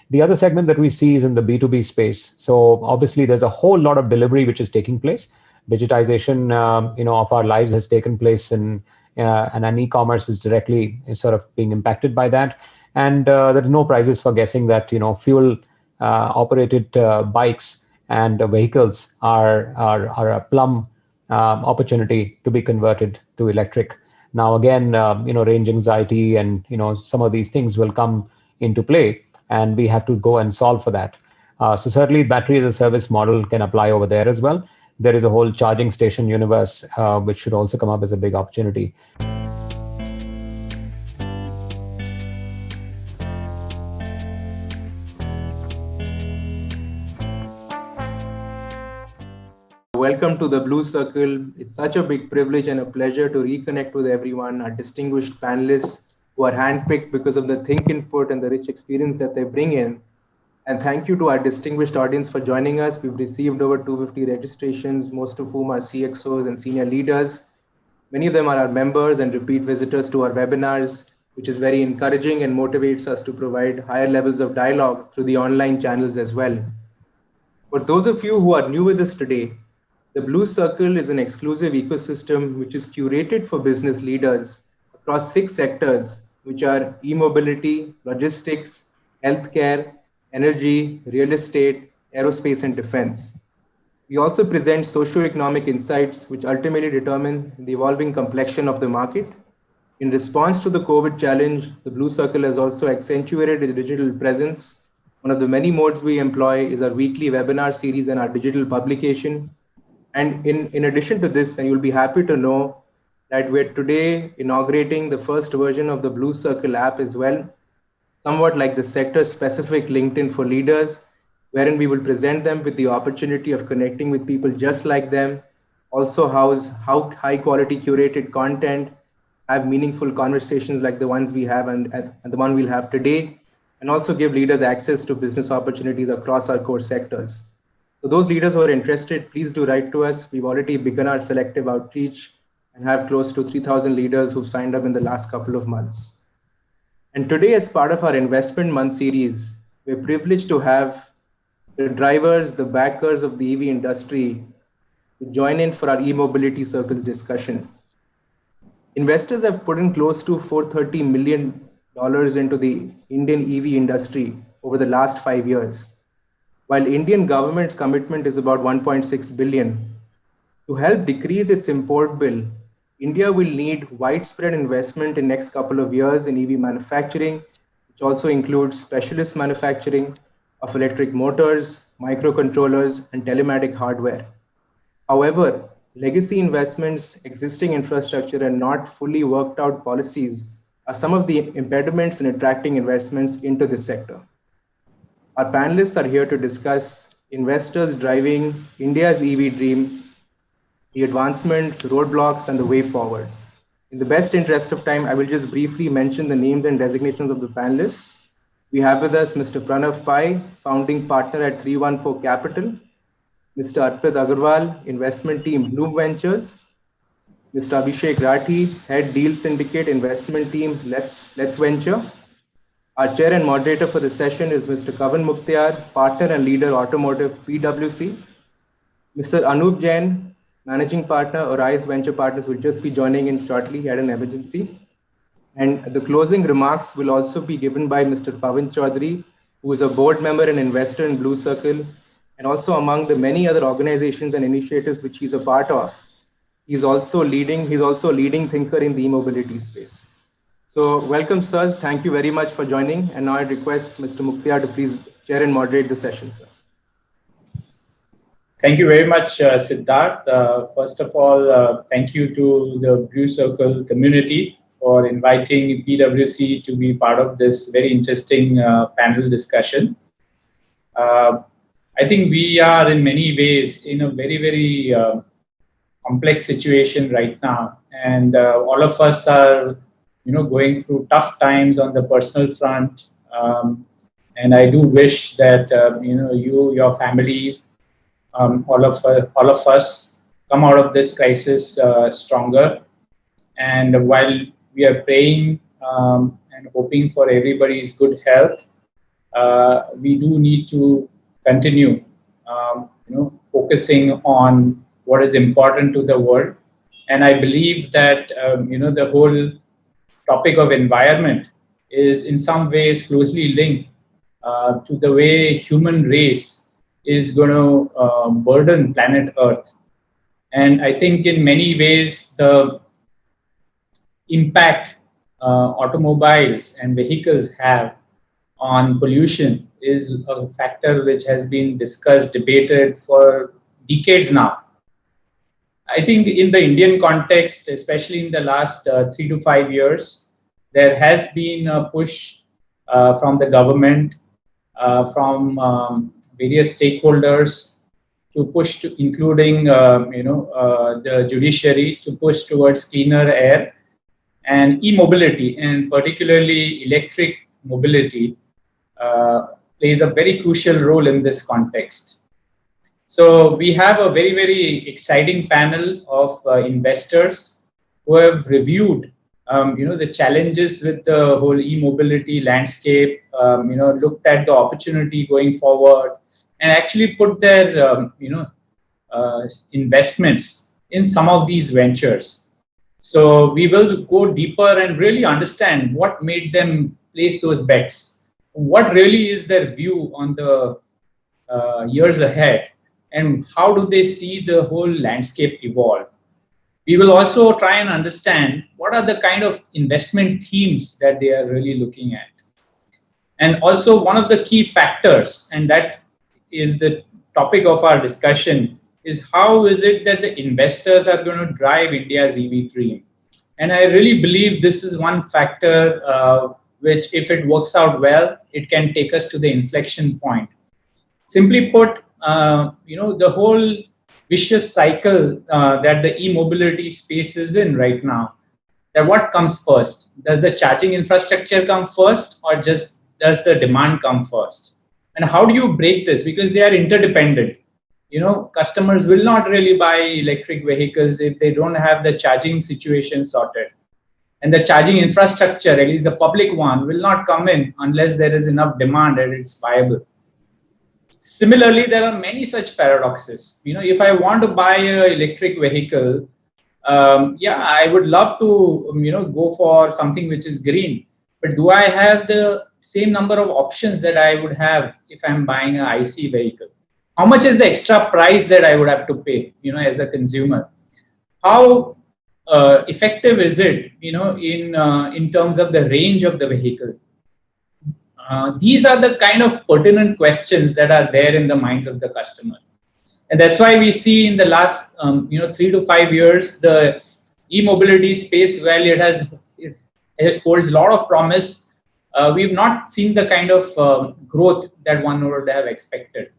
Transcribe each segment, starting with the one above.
The other segment that we see is in the B2B space. So obviously, there's a whole lot of delivery which is taking place. Digitization, of our lives has taken place, and an e-commerce is sort of being impacted by that. And there are no prizes for guessing that fuel operated bikes and vehicles are a plum opportunity to be converted to electric. Now again, range anxiety and some of these things will come into play, and we have to go and solve for that. So certainly, battery as a service model can apply over there as well. There is a whole charging station universe which should also come up as a big opportunity. Welcome to the Blue Circle. It's such a big privilege and a pleasure to reconnect with everyone, our distinguished panelists who are handpicked because of the think input and the rich experience that they bring in. And thank you to our distinguished audience for joining us. We've received over 250 registrations, most of whom are CXOs and senior leaders. Many of them are our members and repeat visitors to our webinars, which is very encouraging and motivates us to provide higher levels of dialogue through the online channels as well. For those of you who are new with us today, the Blue Circle is an exclusive ecosystem which is curated for business leaders across 6 sectors, which are e-mobility, logistics, healthcare, energy, real estate, aerospace, and defense. We also present socio-economic insights which ultimately determine the evolving complexion of the market. In response to the COVID challenge, the Blue Circle has also accentuated its digital presence. One of the many modes we employ is our weekly webinar series and our digital publication. And in addition to this, and you'll be happy to know that we're today inaugurating the first version of the Blue Circle app as well, somewhat like the sector-specific LinkedIn for leaders, wherein we will present them with the opportunity of connecting with people just like them, also house how high-quality curated content, have meaningful conversations like the ones we have and the one we'll have today, and also give leaders access to business opportunities across our core sectors. So those leaders who are interested, please do write to us. We've already begun our selective outreach and have close to 3,000 leaders who've signed up in the last couple of months. And today, as part of our Investment Month series, we're privileged to have the drivers, the backers of the EV industry to join in for our e-mobility circles discussion. Investors have put in close to $430 million into the Indian EV industry over the last 5 years, while Indian government's commitment is about 1.6 billion. To help decrease its import bill, India will need widespread investment in next couple of years in EV manufacturing, which also includes specialist manufacturing of electric motors, microcontrollers, and telematic hardware. However, legacy investments, existing infrastructure, and not fully worked out policies are some of the impediments in attracting investments into this sector. Our panelists are here to discuss investors driving India's EV dream, the advancements, roadblocks, and the way forward. In the best interest of time, I will just briefly mention the names and designations of the panelists. We have with us Mr. Pranav Pai, founding partner at 314 Capital, Mr. Arpit Agarwal, investment team Blume Ventures, Mr. Abhishek Rathi, head deal syndicate investment team LetsVenture. Our chair and moderator for the session is Mr. Kavan Mukhtyar, partner and leader Automotive PwC. Mr. Anup Jain, managing partner Orios Venture Partners, will just be joining in shortly. He had an emergency. And the closing remarks will also be given by Mr. Pavan Chaudhary, who is a board member and investor in Blue Circle, and also among the many other organizations and initiatives which he's a part of. He's also a leading thinker in the e-mobility space. So welcome, sirs. Thank you very much for joining. And now I request Mr. Mukhtyar to please chair and moderate the session, sir. Thank you very much, Siddharth. First of all, thank you to the Blue Circle community for inviting PwC to be part of this very interesting panel discussion. I think we are in many ways in a very, very complex situation right now. And all of us are going through tough times on the personal front. And I do wish that, you, your families, all of us come out of this crisis stronger. And while we are praying and hoping for everybody's good health, we do need to continue, focusing on what is important to the world. And I believe that, the whole topic of environment is in some ways closely linked to the way human race is going to burden planet Earth. And I think in many ways, the impact automobiles and vehicles have on pollution is a factor which has been discussed, debated for decades now. I think in the Indian context, especially in the last 3 to 5 years, there has been a push from the government, from various stakeholders to push to, including the judiciary, to push towards cleaner air and e-mobility, and particularly electric mobility plays a very crucial role in this context. So we have a very, very exciting panel of investors who have reviewed, the challenges with the whole e-mobility landscape, looked at the opportunity going forward, and actually put their, investments in some of these ventures. So we will go deeper and really understand what made them place those bets. What really is their view on the years ahead, and how do they see the whole landscape evolve? We will also try and understand what are the kind of investment themes that they are really looking at. And also one of the key factors, and that is the topic of our discussion, is how is it that the investors are going to drive India's EV dream? And I really believe this is one factor which, if it works out well, it can take us to the inflection point. Simply put, the whole vicious cycle that the e-mobility space is in right now, that what comes first? Does the charging infrastructure come first, or just does the demand come first? And how do you break this? Because they are interdependent. Customers will not really buy electric vehicles if they don't have the charging situation sorted. And the charging infrastructure, at least the public one, will not come in unless there is enough demand and it's viable. Similarly, there are many such paradoxes. If I want to buy an electric vehicle, I would love to, go for something which is green. But do I have the same number of options that I would have if I'm buying an IC vehicle? How much is the extra price that I would have to pay, as a consumer? How effective is it, in terms of the range of the vehicle? These are the kind of pertinent questions that are there in the minds of the customer. And that's why we see in the last, 3 to 5 years, the e-mobility space, while it holds a lot of promise, we've not seen the kind of growth that one would have expected.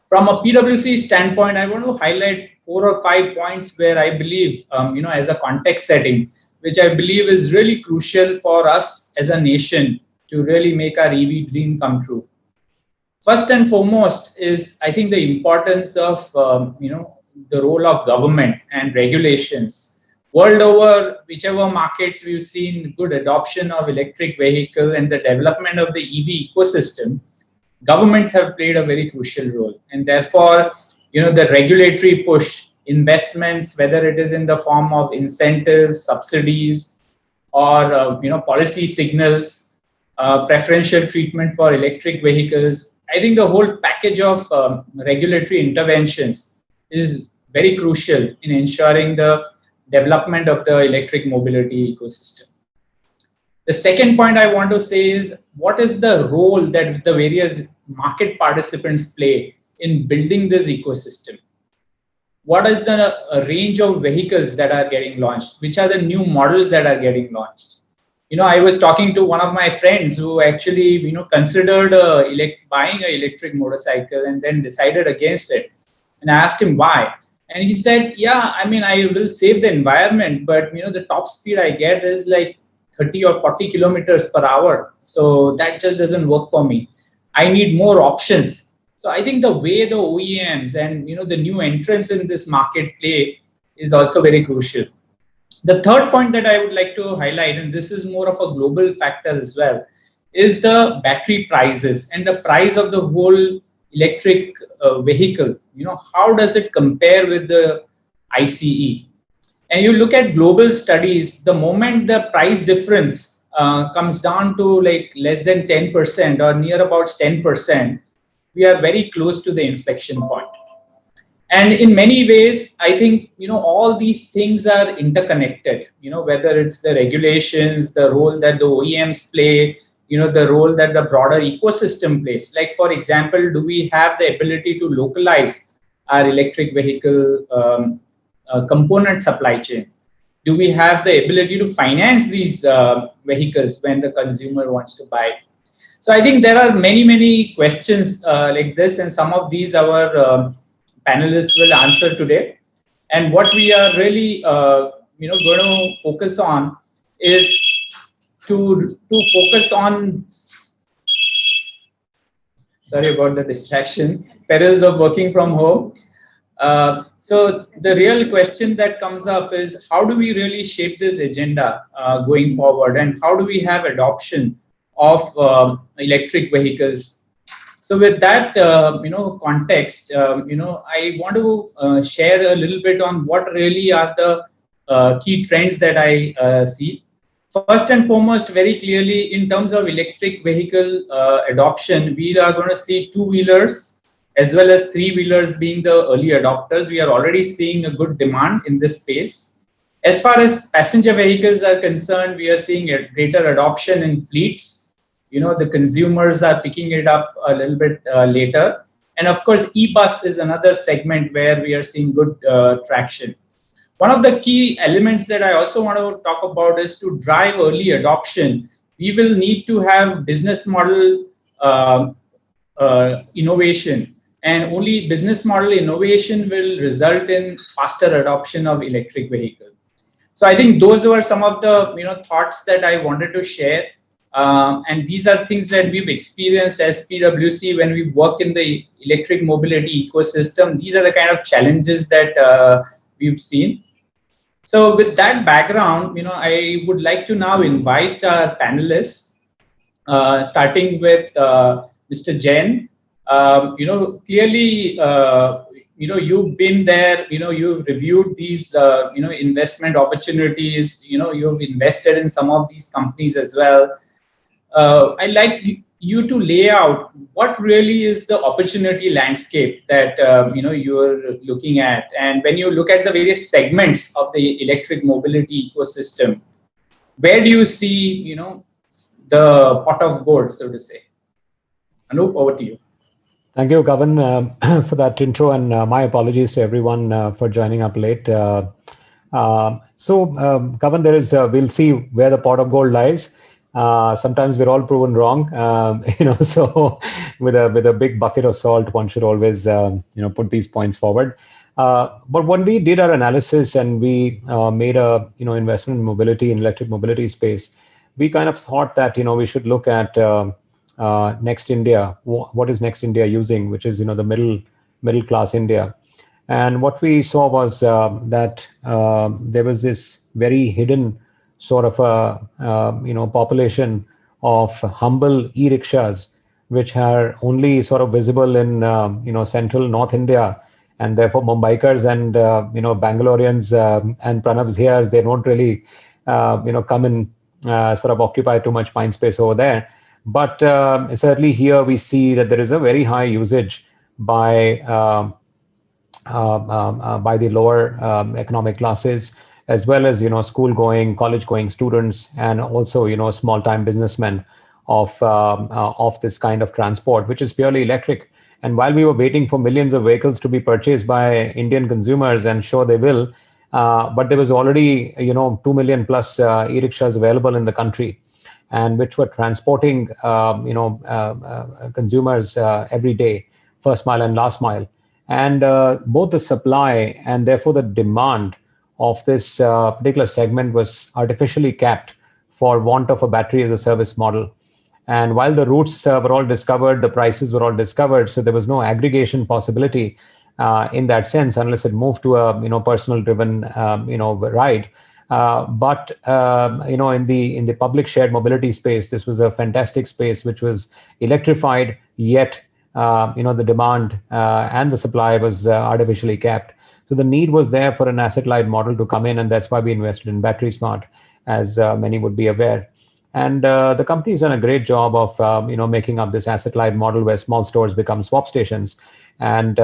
From a PwC standpoint, I want to highlight 4 or 5 points where I believe, as a context setting, which I believe is really crucial for us as a nation to really make our EV dream come true. First and foremost is, I think, the importance of, the role of government and regulations. World over, whichever markets we've seen good adoption of electric vehicle and the development of the EV ecosystem, governments have played a very crucial role. And therefore, the regulatory push, investments, whether it is in the form of incentives, subsidies, or policy signals, preferential treatment for electric vehicles, I think the whole package of regulatory interventions is very crucial in ensuring the development of the electric mobility ecosystem. The second point I want to say is, what is the role that the various market participants play in building this ecosystem? What is the range of vehicles that are getting launched? Which are the new models that are getting launched? I was talking to one of my friends who actually, considered buying an electric motorcycle and then decided against it. And I asked him why. And he said, I will save the environment, but, the top speed I get is like 30 or 40 kilometers per hour. So that just doesn't work for me. I need more options. So I think the way the OEMs and, the new entrants in this market play is also very crucial. The third point that I would like to highlight, and this is more of a global factor as well, is the battery prices and the price of the whole electric vehicle. How does it compare with the ICE? And you look at global studies, the moment the price difference comes down to like less than 10% or near about 10%, we are very close to the inflection point. And in many ways, I think, all these things are interconnected, whether it's the regulations, the role that the OEMs play, the role that the broader ecosystem plays. Like, for example, do we have the ability to localize our electric vehicle component supply chain? Do we have the ability to finance these vehicles when the consumer wants to buy? So I think there are many, many questions like this, and some of these our panelists will answer today. And what we are really, going to focus on is to focus on. Sorry about the distraction. Perils of working from home. So the real question that comes up is, how do we really shape this agenda going forward, and how do we have adoption of electric vehicles? So with that, context, I want to share a little bit on what really are the key trends that I see. First and foremost, very clearly, in terms of electric vehicle adoption, we are going to see two-wheelers as well as three-wheelers being the early adopters. We are already seeing a good demand in this space. As far as passenger vehicles are concerned, we are seeing a greater adoption in fleets. The consumers are picking it up a little bit later. And of course, e-bus is another segment where we are seeing good traction. One of the key elements that I also want to talk about is to drive early adoption. We will need to have business model innovation, and only business model innovation will result in faster adoption of electric vehicle. So I think those were some of the thoughts that I wanted to share. And these are things that we've experienced as PwC when we work in the electric mobility ecosystem. These are the kind of challenges that we've seen. So with that background, I would like to now invite our panelists, starting with Mr. Jain. Clearly, you've been there, you've reviewed these, investment opportunities, you've invested in some of these companies as well. I'd like you to lay out what really is the opportunity landscape that you're looking at, and when you look at the various segments of the electric mobility ecosystem, where do you see the pot of gold, so to say? Anup, over to you. Thank you, Kavan, for that intro, and my apologies to everyone for joining up late. Kavan, there is we'll see where the pot of gold lies. Sometimes we're all proven wrong, so with a big bucket of salt, one should always, put these points forward. But when we did our analysis and we made a, investment in mobility, in electric mobility space, we kind of thought that, we should look at Next India. What is Next India using, which is, the middle class India. And what we saw was that there was this very hidden sort of a population of humble e-rickshaws, which are only sort of visible in central North India, and therefore Mumbaikars and Bangaloreans and Pranavs here, they don't really come and sort of occupy too much mind space over there. But certainly here we see that there is a very high usage by the lower economic classes, as well as school-going, college-going students, and also small-time businessmen of this kind of transport, which is purely electric. And while we were waiting for millions of vehicles to be purchased by Indian consumers, and sure they will, but there was already 2 million plus e-rickshaws available in the country, and which were transporting consumers every day, first mile and last mile. And both the supply and therefore the demand of this particular segment was artificially capped for want of a battery as a service model. And while the routes were all discovered, the prices were all discovered, so there was no aggregation possibility in that sense, unless it moved to a personal driven ride. But in the public shared mobility space, this was a fantastic space which was electrified, yet the demand and the supply was artificially capped. So the need was there for an asset-light model to come in, and that's why we invested in Battery Smart, as many would be aware. And the company's done a great job of making up this asset-light model where small stores become swap stations, and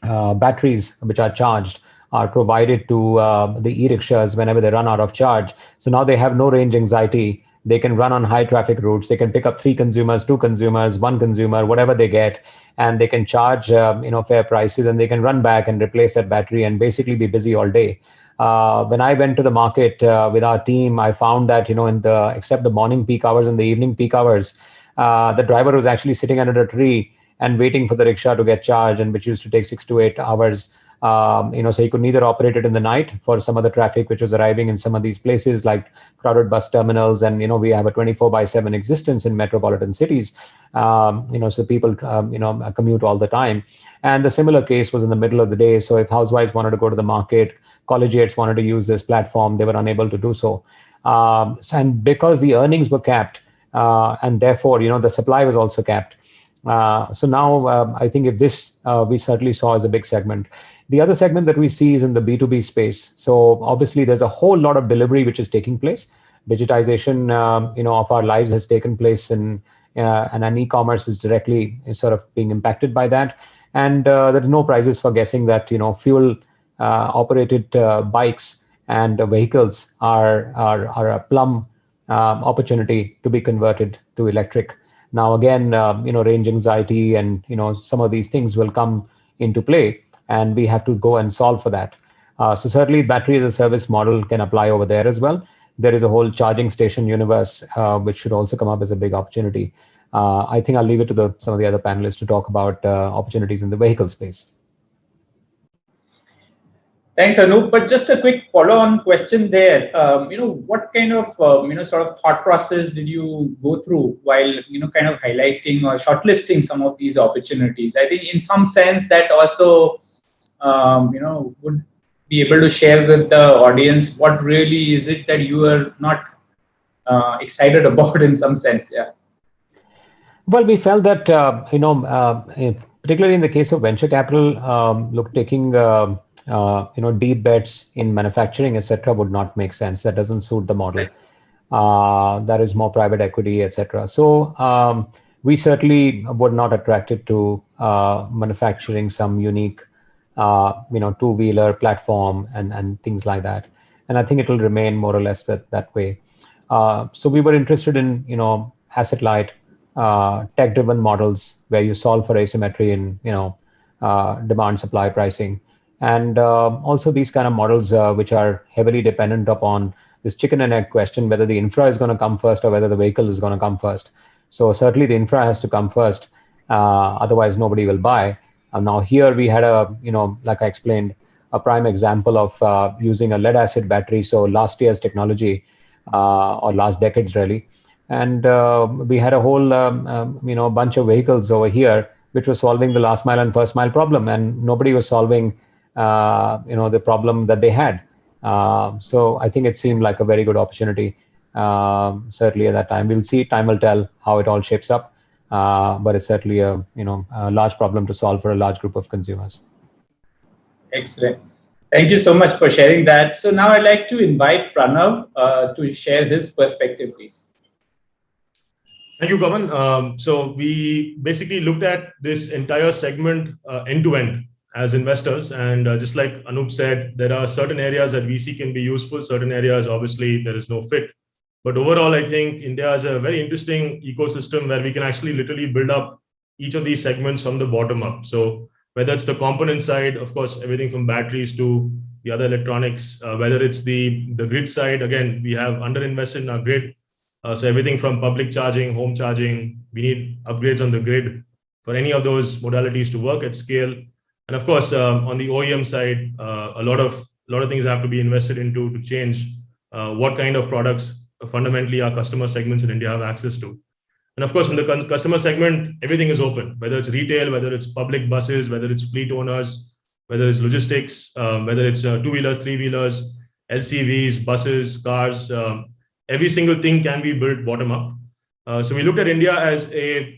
batteries which are charged are provided to the e-rickshaws whenever they run out of charge. So now they have no range anxiety. They can run on high traffic routes. They can pick up 3 consumers, 2 consumers, 1 consumer, whatever they get, and they can charge fair prices, and they can run back and replace that battery and basically be busy all day. When I went to the market with our team, I found that except the morning peak hours and the evening peak hours, the driver was actually sitting under a tree and waiting for the rickshaw to get charged, and which used to take 6 to 8 hours. So you could neither operate it in the night for some of the traffic which was arriving in some of these places like crowded bus terminals, and we have a 24/7 existence in metropolitan cities. So people commute all the time, and the similar case was in the middle of the day. So if housewives wanted to go to the market, collegiates wanted to use this platform, they were unable to do so. And because the earnings were capped, and therefore the supply was also capped. So now I think if this we certainly saw as a big segment. The other segment that we see is in the B2B space. So obviously there's a whole lot of delivery which is taking place. Digitization of our lives has taken place, and e-commerce is directly sort of being impacted by that. And there are no prizes for guessing that fuel operated bikes and vehicles are a plum opportunity to be converted to electric. Now again, range anxiety and some of these things will come into play, and we have to go and solve for that. So certainly, battery as a service model can apply over there as well. There is a whole charging station universe which should also come up as a big opportunity. I think I'll leave it to some of the other panelists to talk about opportunities in the vehicle space. Thanks, Anup. But just a quick follow-on question there. What kind of sort of thought process did you go through while kind of highlighting or shortlisting some of these opportunities? I think in some sense that also would be able to share with the audience what really is it that you are not excited about in some sense. Yeah. Well, we felt that particularly in the case of venture capital, taking deep bets in manufacturing, etc., would not make sense. That doesn't suit the model. That is more private equity, etc. So we certainly were not attracted to manufacturing some unique, two-wheeler platform and things like that. And I think it will remain more or less that way. So we were interested in asset-light, tech-driven models where you solve for asymmetry in demand-supply pricing. And also these kind of models which are heavily dependent upon this chicken and egg question, whether the infra is going to come first or whether the vehicle is going to come first. So certainly the infra has to come first, otherwise nobody will buy. Now here we had like I explained, a prime example of using a lead acid battery. So last year's technology, or last decades really. And we had a whole bunch of vehicles over here which was solving the last mile and first mile problem, and nobody was solving the problem that they had. So I think it seemed like a very good opportunity, certainly at that time. We'll see, time will tell how it all shapes up, but it's certainly a large problem to solve for a large group of consumers. Excellent. Thank you so much for sharing that. So now I'd like to invite Pranav to share his perspective, please. Thank you, Kavan. So we basically looked at this entire segment end to end as investors. And just like Anup said, there are certain areas that VC can be useful, certain areas, obviously, there is no fit. But overall, I think India is a very interesting ecosystem where we can actually literally build up each of these segments from the bottom up. So whether it's the component side, of course, everything from batteries to the other electronics, whether it's the grid side, again, we have underinvested in our grid. So everything from public charging, home charging, we need upgrades on the grid for any of those modalities to work at scale. And of course, on the OEM side, a lot of things have to be invested into to change what kind of products fundamentally our customer segments in India have access to. And of course, in the customer segment, everything is open, whether it's retail, whether it's public buses, whether it's fleet owners, whether it's logistics, whether it's two-wheelers, three-wheelers. LCVs, buses, cars, every single thing can be built bottom up. So we looked at India as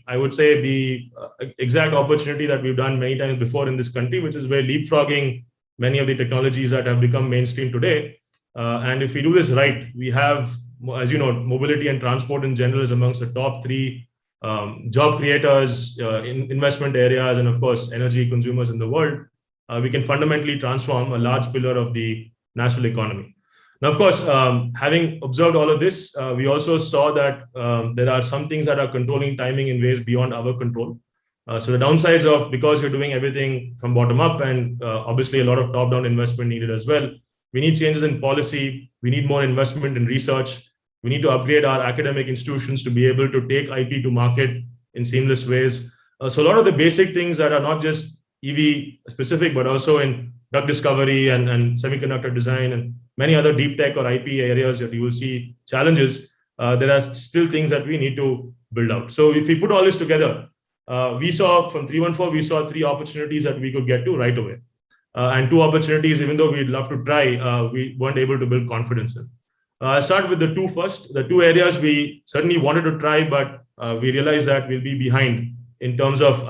I would say, the exact opportunity that we've done many times before in this country, which is where leapfrogging many of the technologies that have become mainstream today. And if we do this right, we have, as you know, mobility and transport in general is amongst the top 3 job creators, investment areas, and of course, energy consumers in the world. We can fundamentally transform a large pillar of the national economy. Now, of course, having observed all of this, we also saw that there are some things that are controlling timing in ways beyond our control. So the downsides of, because you're doing everything from bottom up, and obviously a lot of top-down investment needed as well, we need changes in policy, we need more investment in research, we need to upgrade our academic institutions to be able to take IP to market in seamless ways. So a lot of the basic things that are not just EV specific, but also in drug discovery and semiconductor design and many other deep tech or IP areas that you will see challenges, there are still things that we need to build out. So if we put all this together, we saw from 314, we saw 3 opportunities that we could get to right away. And 2 opportunities, even though we'd love to try, we weren't able to build confidence in. I'll start with the 2 first. The 2 areas we certainly wanted to try, but we realized that we'll be behind in terms of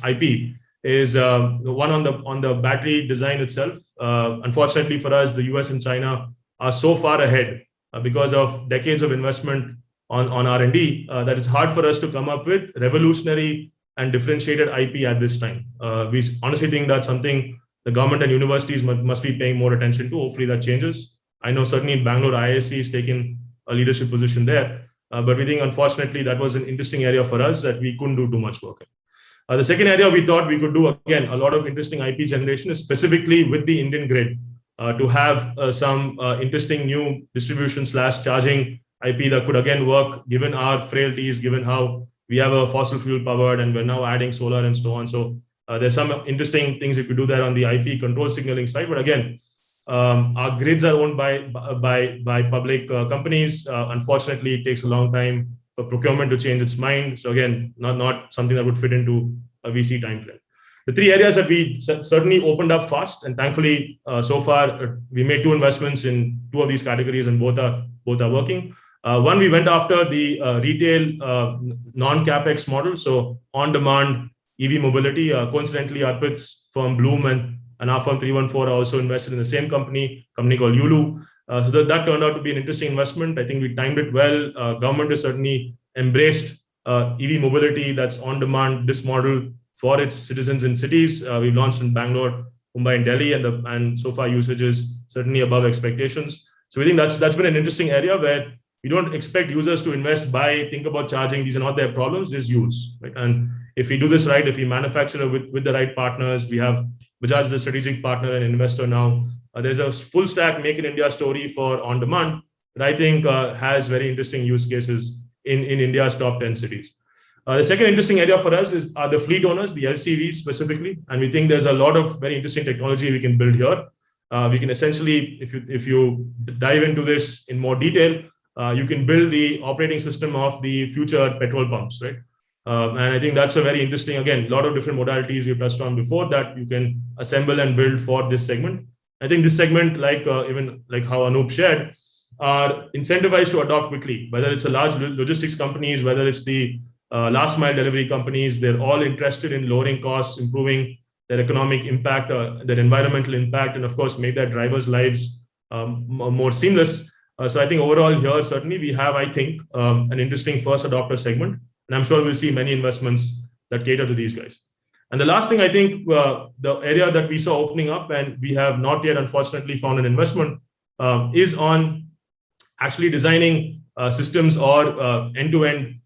IP. Is the one on the battery design itself. Unfortunately for us, the US and China are so far ahead because of decades of investment on R&D that it's hard for us to come up with revolutionary and differentiated IP at this time. We honestly think that's something the government and universities must be paying more attention to. Hopefully that changes. I know certainly in Bangalore, IISc is taking a leadership position there, but we think unfortunately that was an interesting area for us that we couldn't do too much work in. The second area we thought we could do, again, a lot of interesting IP generation is specifically with the Indian grid to have some interesting new distribution/charging IP that could again work given our frailties, given how we have a fossil fuel powered and we're now adding solar and so on. So there's some interesting things you could do there on the IP control signaling side. But again, our grids are owned by public companies. Unfortunately, it takes a long time for procurement to change its mind. So again, not something that would fit into a VC timeframe. The 3 areas that we certainly opened up fast, and thankfully, so far we made 2 investments in 2 of these categories, and both are working. One, we went after the retail non-capex model, so on-demand EV mobility. Coincidentally, Arpit's firm Blume and our firm 314 are also invested in the same company called Yulu. So that turned out to be an interesting investment. I think we timed it well. Government has certainly embraced EV mobility that's on demand, this model for its citizens in cities. We've launched in Bangalore, Mumbai, and Delhi, and so far usage is certainly above expectations. So we think that's been an interesting area where we don't expect users to invest, buy, think about charging. These are not their problems, just use. Right? And if we do this right, if we manufacture with the right partners, we have Bajaj as a strategic partner and investor now. There's a full stack Make in India story for on demand that I think has very interesting use cases in India's top 10 cities. The second interesting area for us are the fleet owners, the LCVs specifically. And we think there's a lot of very interesting technology we can build here. We can essentially, if you dive into this in more detail, you can build the operating system of the future petrol pumps, right? And I think that's a very interesting, again, a lot of different modalities we've touched on before that you can assemble and build for this segment. I think this segment, even like how Anup shared, are incentivized to adopt quickly, whether it's the large logistics companies, whether it's the last mile delivery companies, they're all interested in lowering costs, improving their economic impact, their environmental impact, and of course, make their drivers' lives more seamless. So I think overall here, certainly we have, I think, an interesting first adopter segment. And I'm sure we'll see many investments that cater to these guys. And the last thing, I think, the area that we saw opening up, and we have not yet, unfortunately, found an investment, is on actually designing systems or end-to-end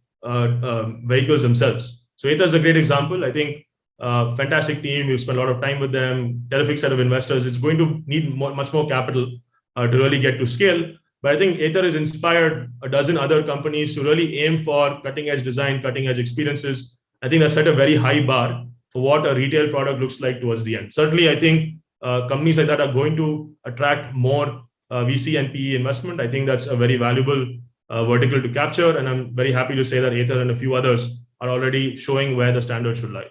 vehicles themselves. So Ather is a great example. I think fantastic team. We've spent a lot of time with them, terrific set of investors. It's going to need much more capital to really get to scale. But I think Ather has inspired a dozen other companies to really aim for cutting-edge design, cutting-edge experiences. I think that's set a very high bar for what a retail product looks like towards the end. Certainly, I think companies like that are going to attract more VC and PE investment. I think that's a very valuable vertical to capture. And I'm very happy to say that Ather and a few others are already showing where the standard should lie.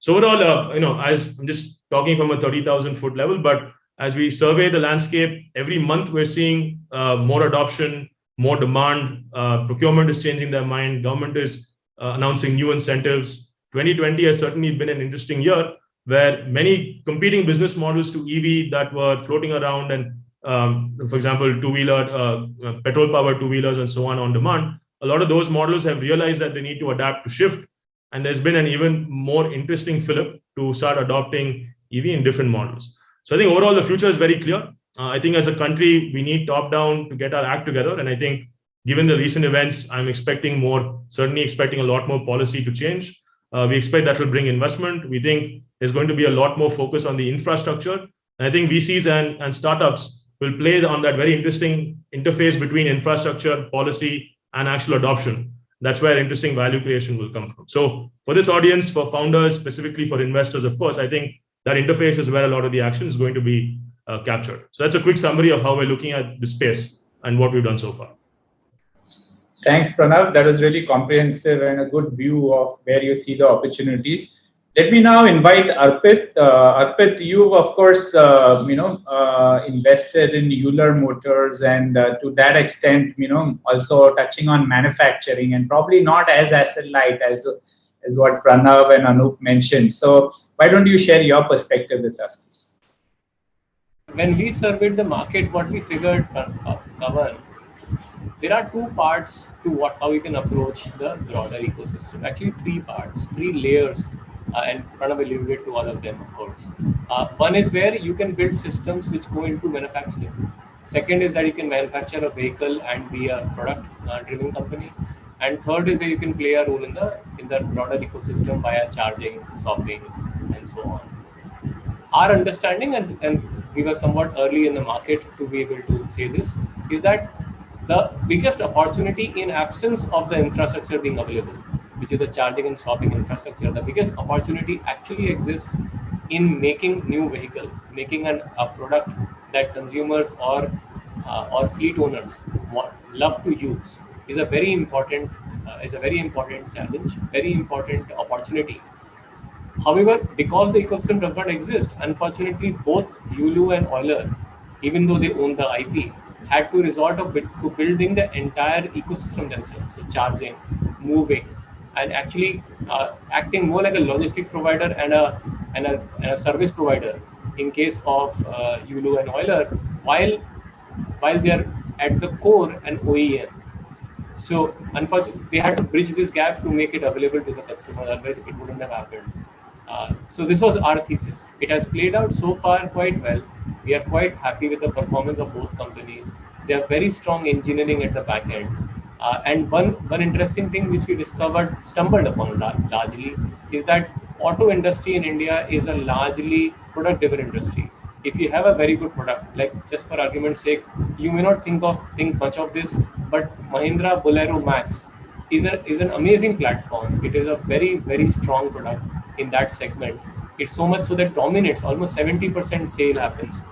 So overall, as I'm just talking from a 30,000 foot level, but as we survey the landscape, every month we're seeing more adoption, more demand. Procurement is changing their mind. Government is announcing new incentives. 2020 has certainly been an interesting year where many competing business models to EV that were floating around, and for example, two-wheeler, petrol-powered two-wheelers and so on demand, a lot of those models have realized that they need to adapt to shift. And there's been an even more interesting fillip to start adopting EV in different models. So I think overall the future is very clear. I think as a country, we need top-down to get our act together. And I think given the recent events, I'm certainly expecting a lot more policy to change. We expect that will bring investment. We think there's going to be a lot more focus on the infrastructure. And I think VCs and startups will play on that very interesting interface between infrastructure, policy, and actual adoption. That's where interesting value creation will come from. So for this audience, for founders, specifically for investors, of course, I think that interface is where a lot of the action is going to be captured. So that's a quick summary of how we're looking at the space and what we've done so far. Thanks, Pranav. That was really comprehensive and a good view of where you see the opportunities. Let me now invite Arpit. Arpit, you've of course, invested in Euler Motors, and to that extent, also touching on manufacturing, and probably not as asset light as what Pranav and Anup mentioned. So why don't you share your perspective with us, please? When we surveyed the market, what we figured, Kavan, there are two parts to how we can approach the broader ecosystem. Actually, three parts, three layers, and Pranav alluded to all of them, of course. One is where you can build systems which go into manufacturing. Second is that you can manufacture a vehicle and be a product-driven company. And third is where you can play a role in the broader ecosystem via charging, swapping, and so on. Our understanding, and we were somewhat early in the market to be able to say this, is that the biggest opportunity in absence of the infrastructure being available, which is the charging and swapping infrastructure, the biggest opportunity actually exists in making new vehicles, making a product that consumers or fleet owners love to use is a very important challenge, very important opportunity. However, because the ecosystem does not exist, unfortunately, both Yulu and Euler, even though they own the IP, had to resort to building the entire ecosystem themselves, so charging, moving, and actually acting more like a logistics provider and a service provider in case of Yulu and Euler, while they are at the core an OEM. So unfortunately, they had to bridge this gap to make it available to the customer, otherwise it wouldn't have happened. So this was our thesis. It has played out so far quite well. We are quite happy with the performance of both companies. They are very strong engineering at the back end. And one interesting thing which we stumbled upon largely, is that auto industry in India is a largely product-driven industry. If you have a very good product, like just for argument's sake, you may not think much of this, but Mahindra Bolero Max is an amazing platform. It is a very, very strong product in that segment. It's so much so that dominates, almost 70% sale happens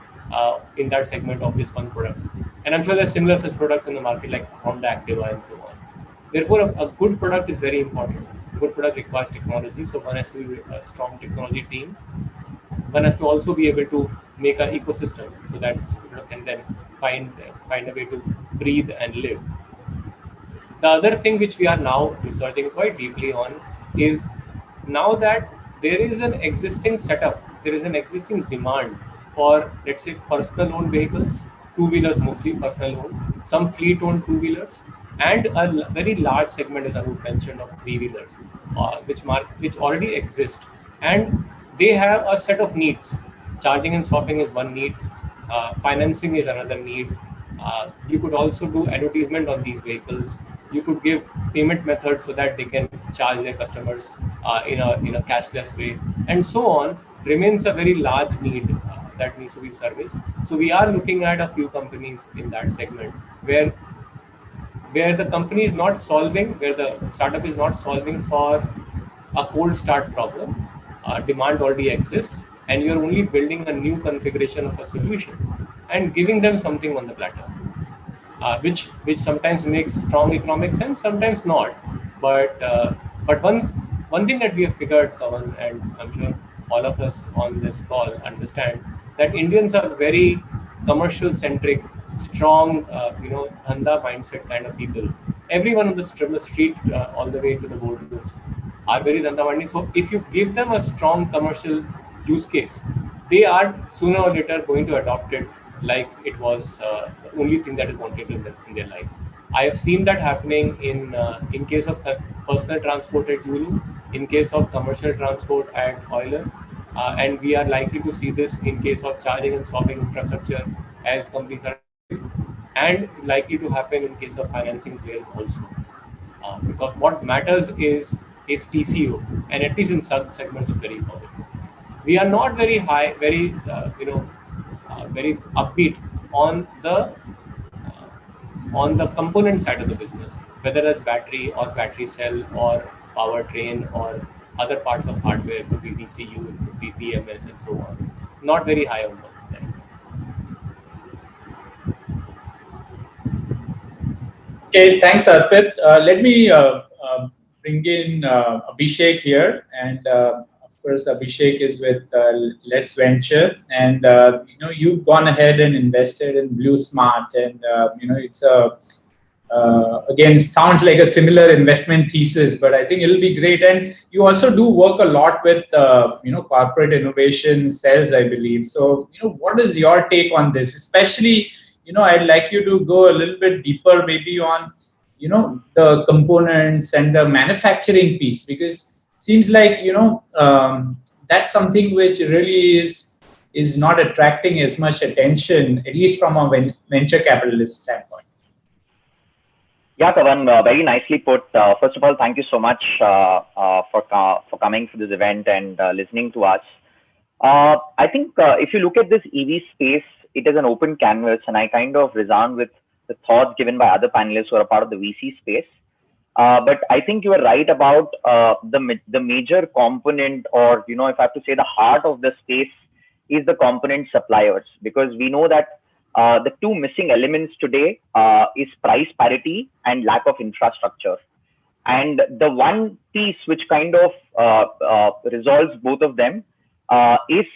in that segment of this one product. And I'm sure there's similar such products in the market like Honda Activa and so on. Therefore, a good product is very important. A good product requires technology, so one has to be a strong technology team. One has to also be able to make an ecosystem so that can then find a way to breathe and live. The other thing which we are now researching quite deeply on is, now that there is an existing setup, there is an existing demand for, let's say, personal owned vehicles, two-wheelers mostly personal owned, some fleet owned two-wheelers, and a very large segment, as Anup mentioned, of three-wheelers, which already exist. And they have a set of needs. Charging and swapping is one need. Financing is another need. You could also do advertisement on these vehicles. You could give payment methods so that they can charge their customers in a cashless way, and so on. Remains a very large need that needs to be serviced. So we are looking at a few companies in that segment where the company is not solving, where the startup is not solving for a cold start problem. Demand already exists, and you're only building a new configuration of a solution and giving them something on the platter. Which sometimes makes strong economic sense, sometimes not. But one thing that we have figured, Kavan, and I'm sure all of us on this call understand, that Indians are very commercial centric, strong, dhanda mindset kind of people. Everyone on from the street all the way to the boardrooms are very dhanda minded. So if you give them a strong commercial use case, they are sooner or later going to adopt it like it was the only thing that is wanted in their life. I have seen that happening in case of personal transport at Zulu, in case of commercial transport at Euler, and we are likely to see this in case of charging and swapping infrastructure as companies are developing, and likely to happen in case of financing players also. Because what matters is TCO, and at least in some segments, it's very positive. We are not very high, very upbeat on the component side of the business, whether it's battery or battery cell or powertrain or other parts of hardware. It could be VCU, it could be BMS, and so on. Not very high on that. Okay, thanks, Arpit. Let me bring in Abhishek here, and of course, Abhishek is with LetsVenture, and you've gone ahead and invested in Blue Smart, and it's a again sounds like a similar investment thesis, but I think it'll be great. And you also do work a lot with corporate innovation cells, I believe. So what is your take on this, especially? I'd like you to go a little bit deeper maybe on the components and the manufacturing piece, because seems like that's something which really is not attracting as much attention, at least from a venture capitalist standpoint. Yeah, Kavan, very nicely put. First of all, thank you so much for coming to this event and listening to us. I think if you look at this EV space, it is an open canvas, and I kind of resound with the thoughts given by other panelists who are a part of the VC space. But I think you are right about the major component, or if I have to say the heart of the space, is the component suppliers, because we know that the two missing elements today is price parity and lack of infrastructure. And the one piece which kind of resolves both of them is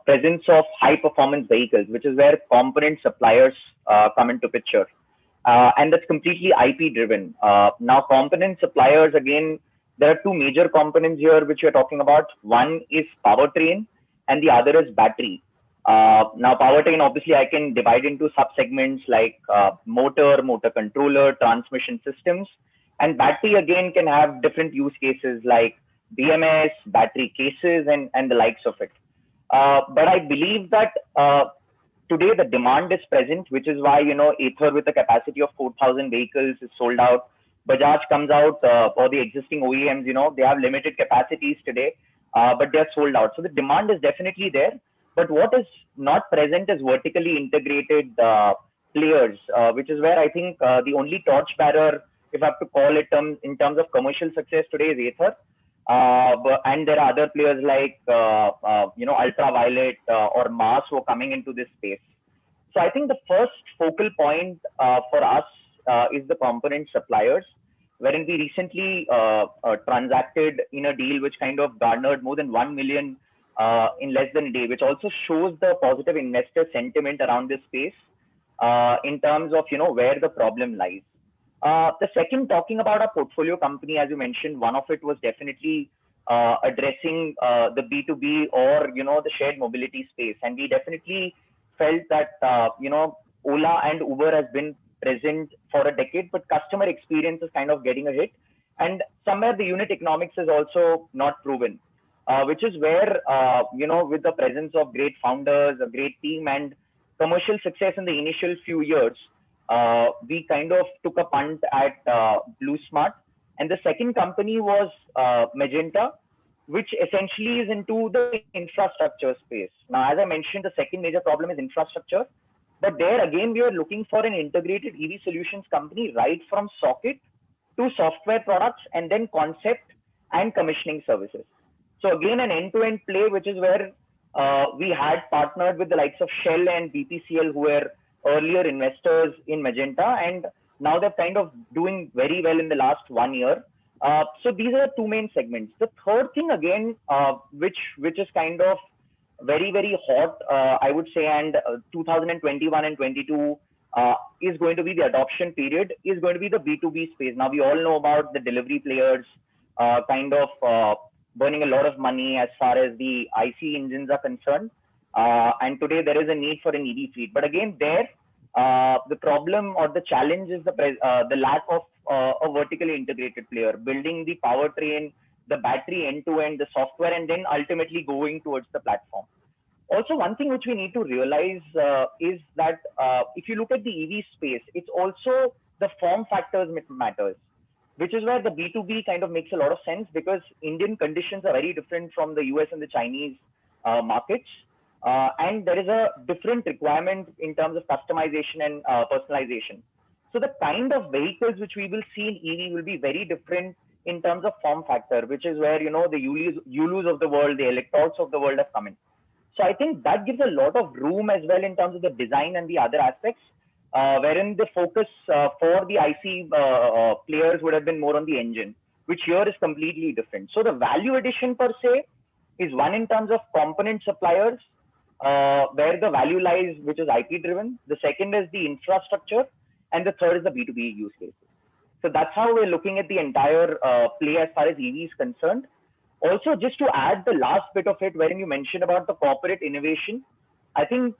presence of high performance vehicles, which is where component suppliers come into picture. And that's completely IP driven. Now, component suppliers, again, there are two major components here which you're talking about. One is powertrain and the other is battery. Now, powertrain, obviously, I can divide into subsegments like motor controller, transmission systems, and battery, again, can have different use cases like BMS, battery cases, and the likes of it. But I believe that today the demand is present, which is why, Ather with a capacity of 4,000 vehicles is sold out. Bajaj comes out, or the existing OEMs, they have limited capacities today, but they're sold out. So the demand is definitely there. But what is not present is vertically integrated players, which is where I think the only torchbearer, if I have to call it in terms of commercial success today, is Ather. And there are other players like Ultraviolet or Mars who are coming into this space. So I think the first focal point for us is the component suppliers, wherein we recently transacted in a deal which kind of garnered more than 1 million in less than a day, which also shows the positive investor sentiment around this space in terms of where the problem lies. The second, talking about our portfolio company, as you mentioned, one of it was definitely addressing the B2B or the shared mobility space, and we definitely felt that Ola and Uber has been present for a decade, but customer experience is kind of getting a hit, and somewhere the unit economics is also not proven, which is where with the presence of great founders, a great team, and commercial success in the initial few years, we kind of took a punt at Blue Smart. And the second company was Magenta, which essentially is into the infrastructure space. Now, as I mentioned, the second major problem is infrastructure. But there again, we are looking for an integrated EV solutions company, right from socket to software products and then concept and commissioning services. So again, an end-to-end play, which is where we had partnered with the likes of Shell and BPCL, who were earlier investors in Magenta, and now they're kind of doing very well in the last 1 year. So these are the two main segments. The third thing again, which is kind of very, very hot, I would say, and 2021 and 22 is going to be the adoption period, is going to be the B2B space. Now, we all know about the delivery players kind of burning a lot of money as far as the IC engines are concerned. And today there is a need for an EV fleet. But again, there, the problem or the challenge is the lack of a vertically integrated player, building the powertrain, the battery end to end, the software, and then ultimately going towards the platform. Also, one thing which we need to realize is that if you look at the EV space, it's also the form factors matters, which is where the B2B kind of makes a lot of sense, because Indian conditions are very different from the US and the Chinese markets. And there is a different requirement in terms of customization and personalization. So the kind of vehicles which we will see in EV will be very different in terms of form factor, which is where, you know, the Ulus of the world, the Electorks of the world have come in. So I think that gives a lot of room as well in terms of the design and the other aspects, wherein the focus for the IC players would have been more on the engine, which here is completely different. So the value addition per se is one in terms of component suppliers, where the value lies, which is IP driven. The second is the infrastructure, and the third is the B2B use cases. So that's how we're looking at the entire play as far as EV is concerned. Also, just to add the last bit of it, wherein you mentioned about the corporate innovation, I think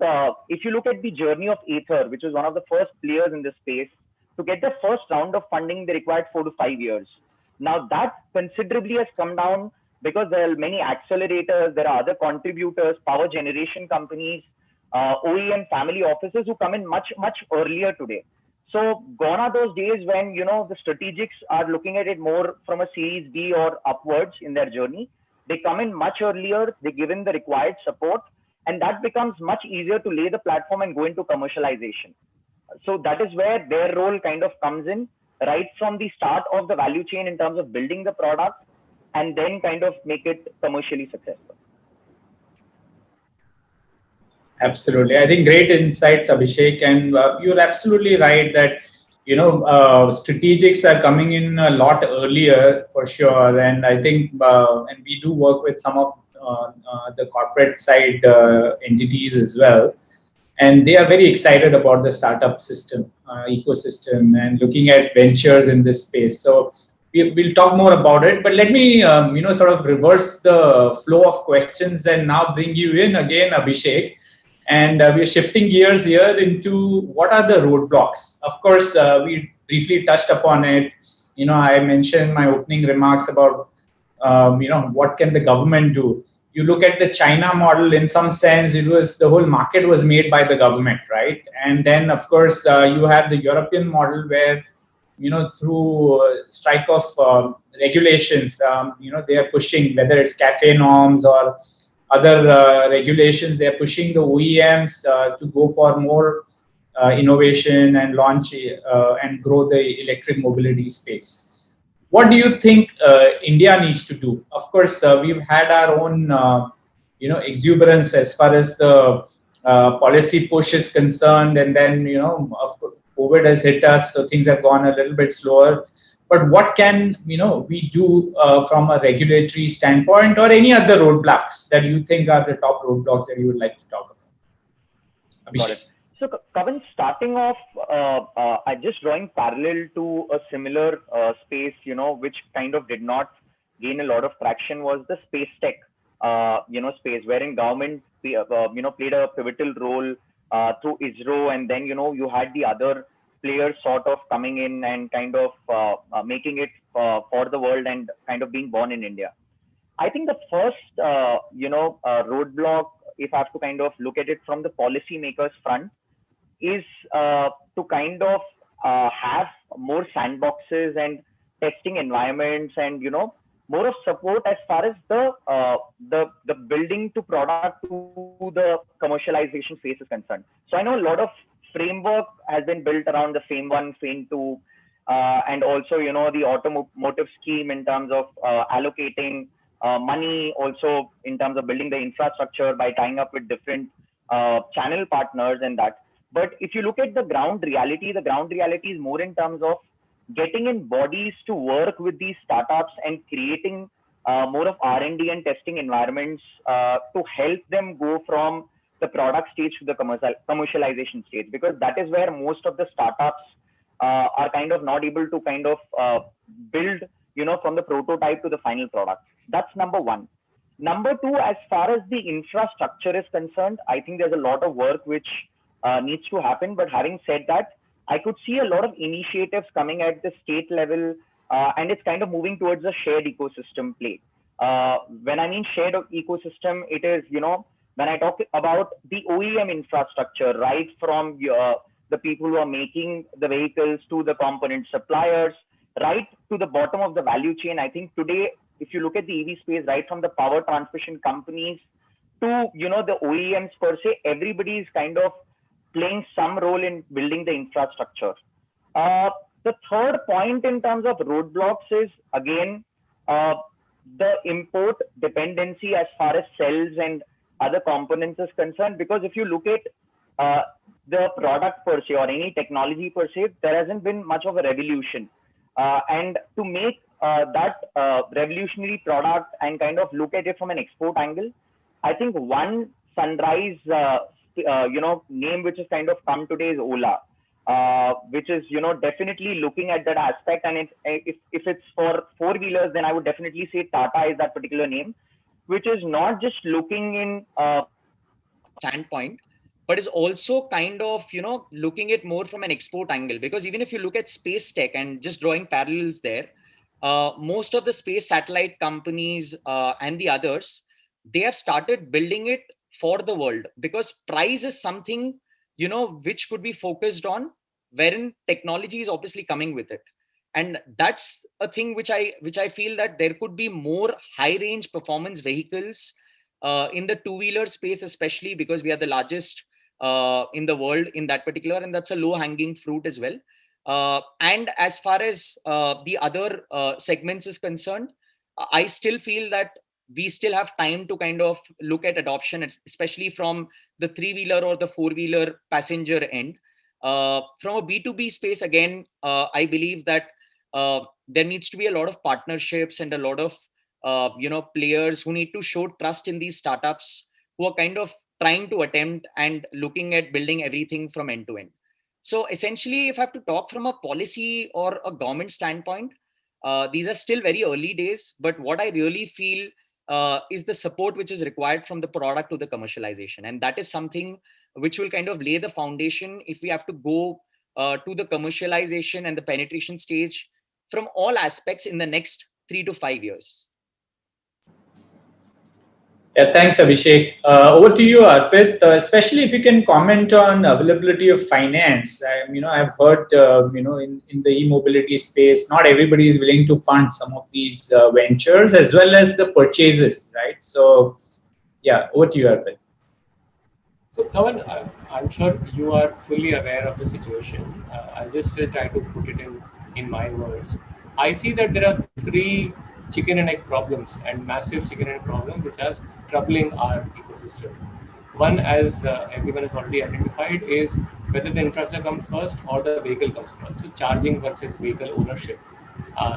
if you look at the journey of Ather, which was one of the first players in this space, to get the first round of funding, they required 4 to 5 years. Now that considerably has come down because there are many accelerators, there are other contributors, power generation companies, OEM family offices who come in much, much earlier today. So gone are those days when, you know, the strategics are looking at it more from a Series B or upwards in their journey. They come in much earlier, they're given the required support, and that becomes much easier to lay the platform and go into commercialization. So that is where their role kind of comes in, right from the start of the value chain in terms of building the product and then kind of make it commercially successful. Absolutely. I think great insights, Abhishek. And you're absolutely right that, you know, strategics are coming in a lot earlier for sure. And I think, and we do work with some of the corporate side entities as well. And they are very excited about the startup system, ecosystem, and looking at ventures in this space. So we'll talk more about it. But let me, you know, sort of reverse the flow of questions and now bring you in again, Abhishek. And we're shifting gears here into what are the roadblocks. Of course, we briefly touched upon it. You know, I mentioned my opening remarks about, you know, what can the government do? You look at the China model, in some sense, it was the whole market was made by the government, right? And then, of course, you have the European model where, you know, through strike of regulations, you know, they are pushing, whether it's cafe norms or other regulations, they're pushing the OEMs to go for more innovation and launch and grow the electric mobility space. What do you think India needs to do? Of course, we've had our own, you know, exuberance as far as the policy push is concerned, and then, you know, of course, COVID has hit us, so things have gone a little bit slower. But what can, you know, we do from a regulatory standpoint, or any other roadblocks that you think are the top roadblocks that you would like to talk about? Got it. So, Kavan, starting off, I just drawing parallel to a similar space, you know, which kind of did not gain a lot of traction, was the space tech, you know, space, wherein government, you know, played a pivotal role through ISRO, and then, you know, you had the other players sort of coming in and kind of making it for the world and kind of being born in India. I think the first, you know, roadblock, if I have to kind of look at it from the policymakers front, is to kind of have more sandboxes and testing environments, and, you know, more of support as far as the building to product to the commercialization phase is concerned. So I know a lot of framework has been built around the FAME 1, FAME 2, and also, you know, the automotive scheme in terms of allocating money, also in terms of building the infrastructure by tying up with different channel partners and that. But if you look at the ground reality is more in terms of getting in bodies to work with these startups and creating more of R&D and testing environments to help them go from the product stage to the commercialization stage, because that is where most of the startups are kind of not able to kind of build, from the prototype to the final product. That's number one. Number two, as far as the infrastructure is concerned, I think there's a lot of work which needs to happen. But having said that, I could see a lot of initiatives coming at the state level, and it's kind of moving towards a shared ecosystem play. When I mean shared ecosystem, it is, when I talk about the OEM infrastructure, right from the people who are making the vehicles to the component suppliers, right to the bottom of the value chain. I think today, if you look at the EV space, right from the power transmission companies to, the OEMs per se, everybody is kind of playing some role in building the infrastructure. The third point in terms of roadblocks is, again, the import dependency as far as cells and other components is concerned. Because if you look at the product per se or any technology per se, there hasn't been much of a revolution. And to make that revolutionary product and kind of look at it from an export angle, I think one sunrise, name which has kind of come today is Ola, which is, definitely looking at that aspect. And if it's for four-wheelers, then I would definitely say Tata is that particular name, which is not just looking in standpoint, but is also kind of, looking at more from an export angle. Because even if you look at space tech and just drawing parallels there, most of the space satellite companies and the others, they have started building it for the world, because price is something, which could be focused on, wherein technology is obviously coming with it. And that's a thing which I feel that there could be more high range performance vehicles in the two-wheeler space, especially because we are the largest in the world in that particular, and that's a low hanging fruit as well. And as far as the other segments is concerned, I still feel that we still have time to kind of look at adoption, especially from the three-wheeler or the four-wheeler passenger end. From a B2B space, again, I believe that there needs to be a lot of partnerships and a lot of players who need to show trust in these startups who are kind of trying to attempt and looking at building everything from end to end. So essentially, if I have to talk from a policy or a government standpoint, these are still very early days. But what I really feel is the support which is required from the product to the commercialization. And that is something which will kind of lay the foundation if we have to go to the commercialization and the penetration stage from all aspects in the next 3 to 5 years. Yeah, thanks, Abhishek. Over to you, Arpit. Especially if you can comment on availability of finance. I've heard, in the e-mobility space, not everybody is willing to fund some of these ventures as well as the purchases, right? So, yeah, over to you, Arpit. So, Kavan, I'm sure you are fully aware of the situation. I'll just try to put it in my words. I see that there are three chicken and egg problems and massive chicken and egg problem which are troubling our ecosystem. One, as everyone has already identified, is whether the infrastructure comes first or the vehicle comes first. So charging versus vehicle ownership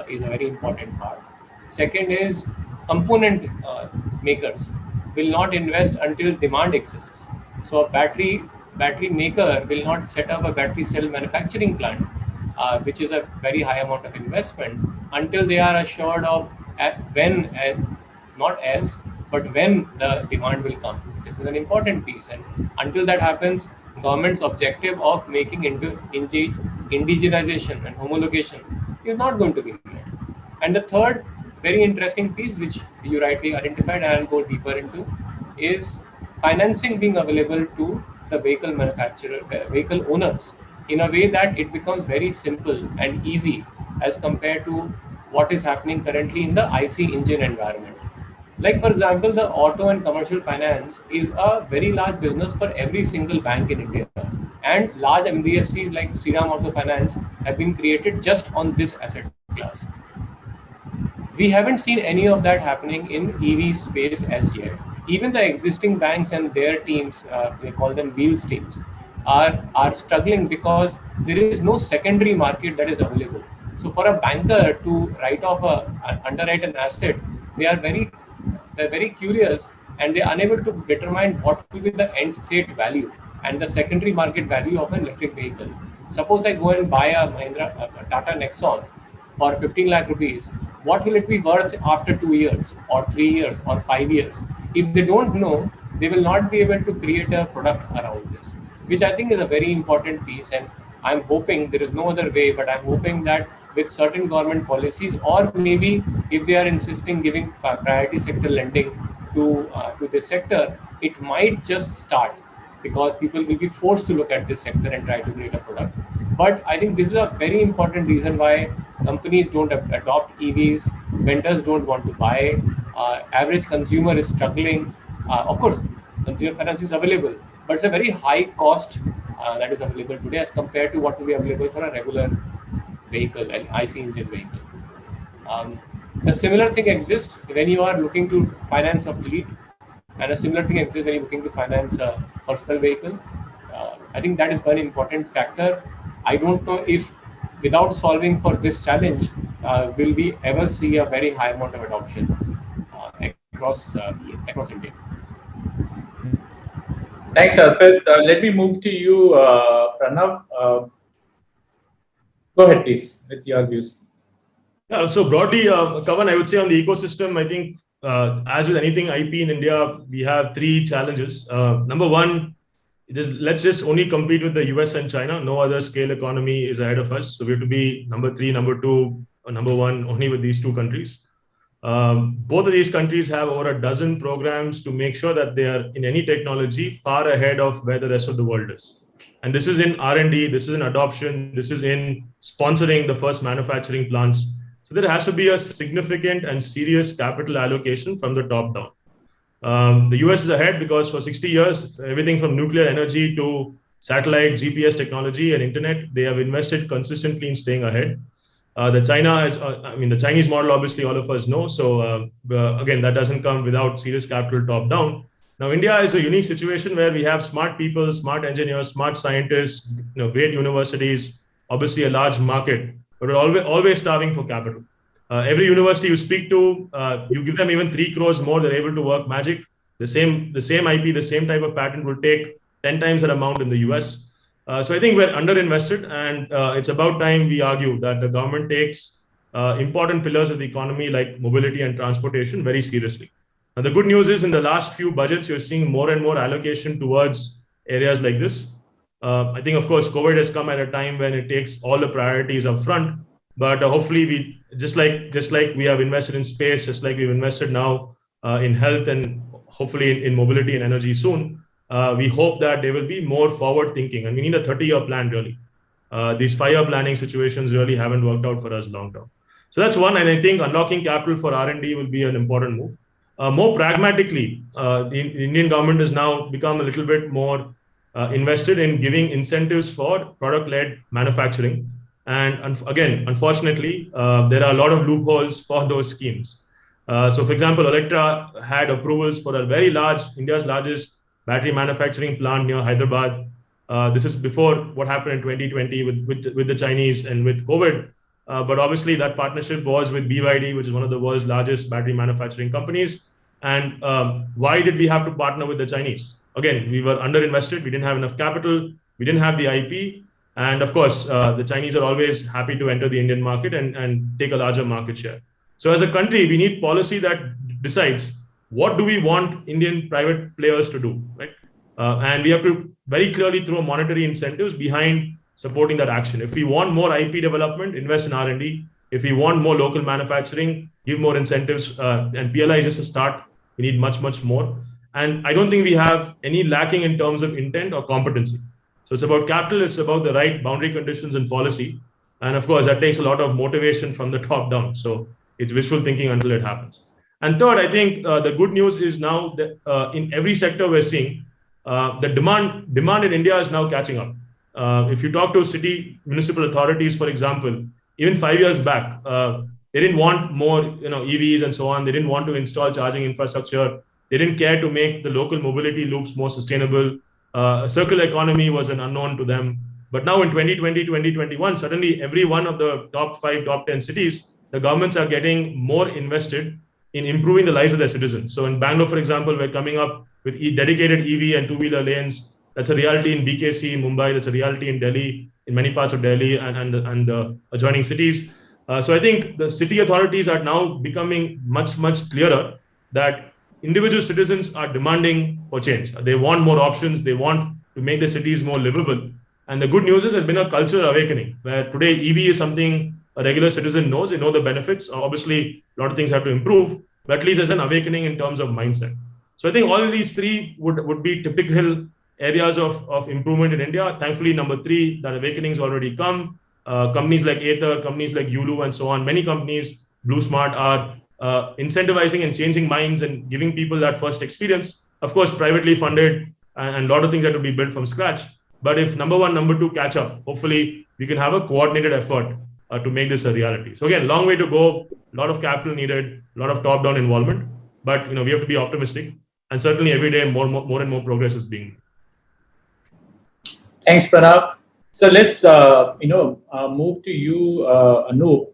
is a very important part. Second is component makers will not invest until demand exists. So a battery maker will not set up a battery cell manufacturing plant, which is a very high amount of investment, until they are assured of when the demand will come. This is an important piece, and until that happens, government's objective of making into indigenization and homologation is not going to be met. And the third very interesting piece, which you rightly identified, and I'll go deeper into, is financing being available to the vehicle manufacturer, vehicle owners, in a way that it becomes very simple and easy as compared to what is happening currently in the IC engine environment. Like, for example, the auto and commercial finance is a very large business for every single bank in India. And large NBFCs like Shriram Auto Finance have been created just on this asset class. We haven't seen any of that happening in EV space as yet. Even the existing banks and their teams, they call them wheels teams, are struggling because there is no secondary market that is available. So for a banker to underwrite an asset they are very curious, and they are unable to determine what will be the end state value and the secondary market value of an electric vehicle. Suppose I go and buy a Tata Nexon for 15 lakh rupees. What will it be worth after 2 years or 3 years or 5 years? If they don't know, they will not be able to create a product around this, which I think is a very important piece. And I'm hoping there is no other way, but I'm hoping that with certain government policies, or maybe if they are insisting giving priority sector lending to this sector, it might just start, because people will be forced to look at this sector and try to create a product. But I think this is a very important reason why companies don't adopt EVs, vendors don't want to buy, average consumer is struggling. Of course, consumer finance is available, but it's a very high cost that is available today as compared to what will be available for a regular vehicle, an IC engine vehicle. The similar thing exists when you are looking to finance a fleet, and a similar thing exists when you're looking to finance a personal vehicle. I think that is one important factor. I don't know if, without solving for this challenge, will we ever see a very high amount of adoption across India. Thanks, Arpit. Let me move to you, Pranav. Go ahead, please, with your views. Yeah, so broadly, Kavan, I would say on the ecosystem, I think as with anything IP in India, we have three challenges. Number one, let's just only compete with the US and China. No other scale economy is ahead of us. So we have to be number three, number two, or number one only with these two countries. Both of these countries have over a dozen programs to make sure that they are in any technology far ahead of where the rest of the world is. And this is in R&D, this is in adoption, this is in sponsoring the first manufacturing plants. So there has to be a significant and serious capital allocation from the top down. The US is ahead because for 60 years, everything from nuclear energy to satellite, GPS technology and internet, they have invested consistently in staying ahead. The Chinese model, obviously, all of us know. So again, that doesn't come without serious capital top down. Now, India is a unique situation where we have smart people, smart engineers, smart scientists, great universities, obviously a large market, but we're always starving for capital. Every university you speak to, you give them even 3 crores more, they're able to work magic. The same IP, the same type of patent will take 10 times that amount in the US. So I think we're underinvested, and it's about time we argue that the government takes important pillars of the economy like mobility and transportation very seriously. Now, the good news is in the last few budgets, you're seeing more and more allocation towards areas like this. I think, of course, COVID has come at a time when it takes all the priorities up front. But hopefully, we just like we have invested in space, just like we've invested now in health and hopefully in mobility and energy soon. We hope that there will be more forward thinking, and we need a 30-year plan really. These 5-year planning situations really haven't worked out for us long term. So that's one, and I think unlocking capital for R&D will be an important move. More pragmatically, the Indian government has now become a little bit more invested in giving incentives for product-led manufacturing. And again, unfortunately, there are a lot of loopholes for those schemes. So, for example, Electra had approvals for a very large, India's largest battery manufacturing plant near Hyderabad. This is before what happened in 2020 with the Chinese and with COVID. But obviously, that partnership was with BYD, which is one of the world's largest battery manufacturing companies. And why did we have to partner with the Chinese? Again, we were underinvested. We didn't have enough capital. We didn't have the IP. And of course, the Chinese are always happy to enter the Indian market and take a larger market share. So as a country, we need policy that decides what do we want Indian private players to do, right? And we have to very clearly throw monetary incentives behind supporting that action. If we want more IP development, invest in R&D. If we want more local manufacturing, give more incentives. And PLI is just a start. We need much, much more. And I don't think we have any lacking in terms of intent or competency. So it's about capital, it's about the right boundary conditions and policy. And of course, that takes a lot of motivation from the top down. So it's wishful thinking until it happens. And third, I think the good news is now that in every sector we're seeing, the demand in India is now catching up. If you talk to city municipal authorities, for example, even 5 years back, they didn't want more EVs and so on. They didn't want to install charging infrastructure. They didn't care to make the local mobility loops more sustainable. Circular economy was an unknown to them. But now in 2020, 2021, suddenly every one of the top 5, top 10 cities, the governments are getting more invested in improving the lives of their citizens. So in Bangalore, for example, we're coming up with dedicated EV and two-wheeler lanes. That's a reality in BKC, in Mumbai. That's a reality in Delhi, in many parts of Delhi and the adjoining cities. So I think the city authorities are now becoming much, much clearer that individual citizens are demanding for change. They want more options. They want to make the cities more livable. And the good news is there's been a cultural awakening where today EV is something a regular citizen knows. They know the benefits. Obviously, a lot of things have to improve, but at least there's an awakening in terms of mindset. So I think all of these three would be typical areas of improvement in India. Thankfully, number three, that awakening's already come. Companies like Ather, companies like Yulu, and so on, many companies, Blue Smart, are incentivizing and changing minds and giving people that first experience. Of course, privately funded, and a lot of things have to be built from scratch. But if number one, number two catch up, hopefully we can have a coordinated effort to make this a reality. So again, long way to go, a lot of capital needed, a lot of top-down involvement, but we have to be optimistic, and certainly every day more and more progress is being made. Thanks, Pranav. So let's move to you, Anup.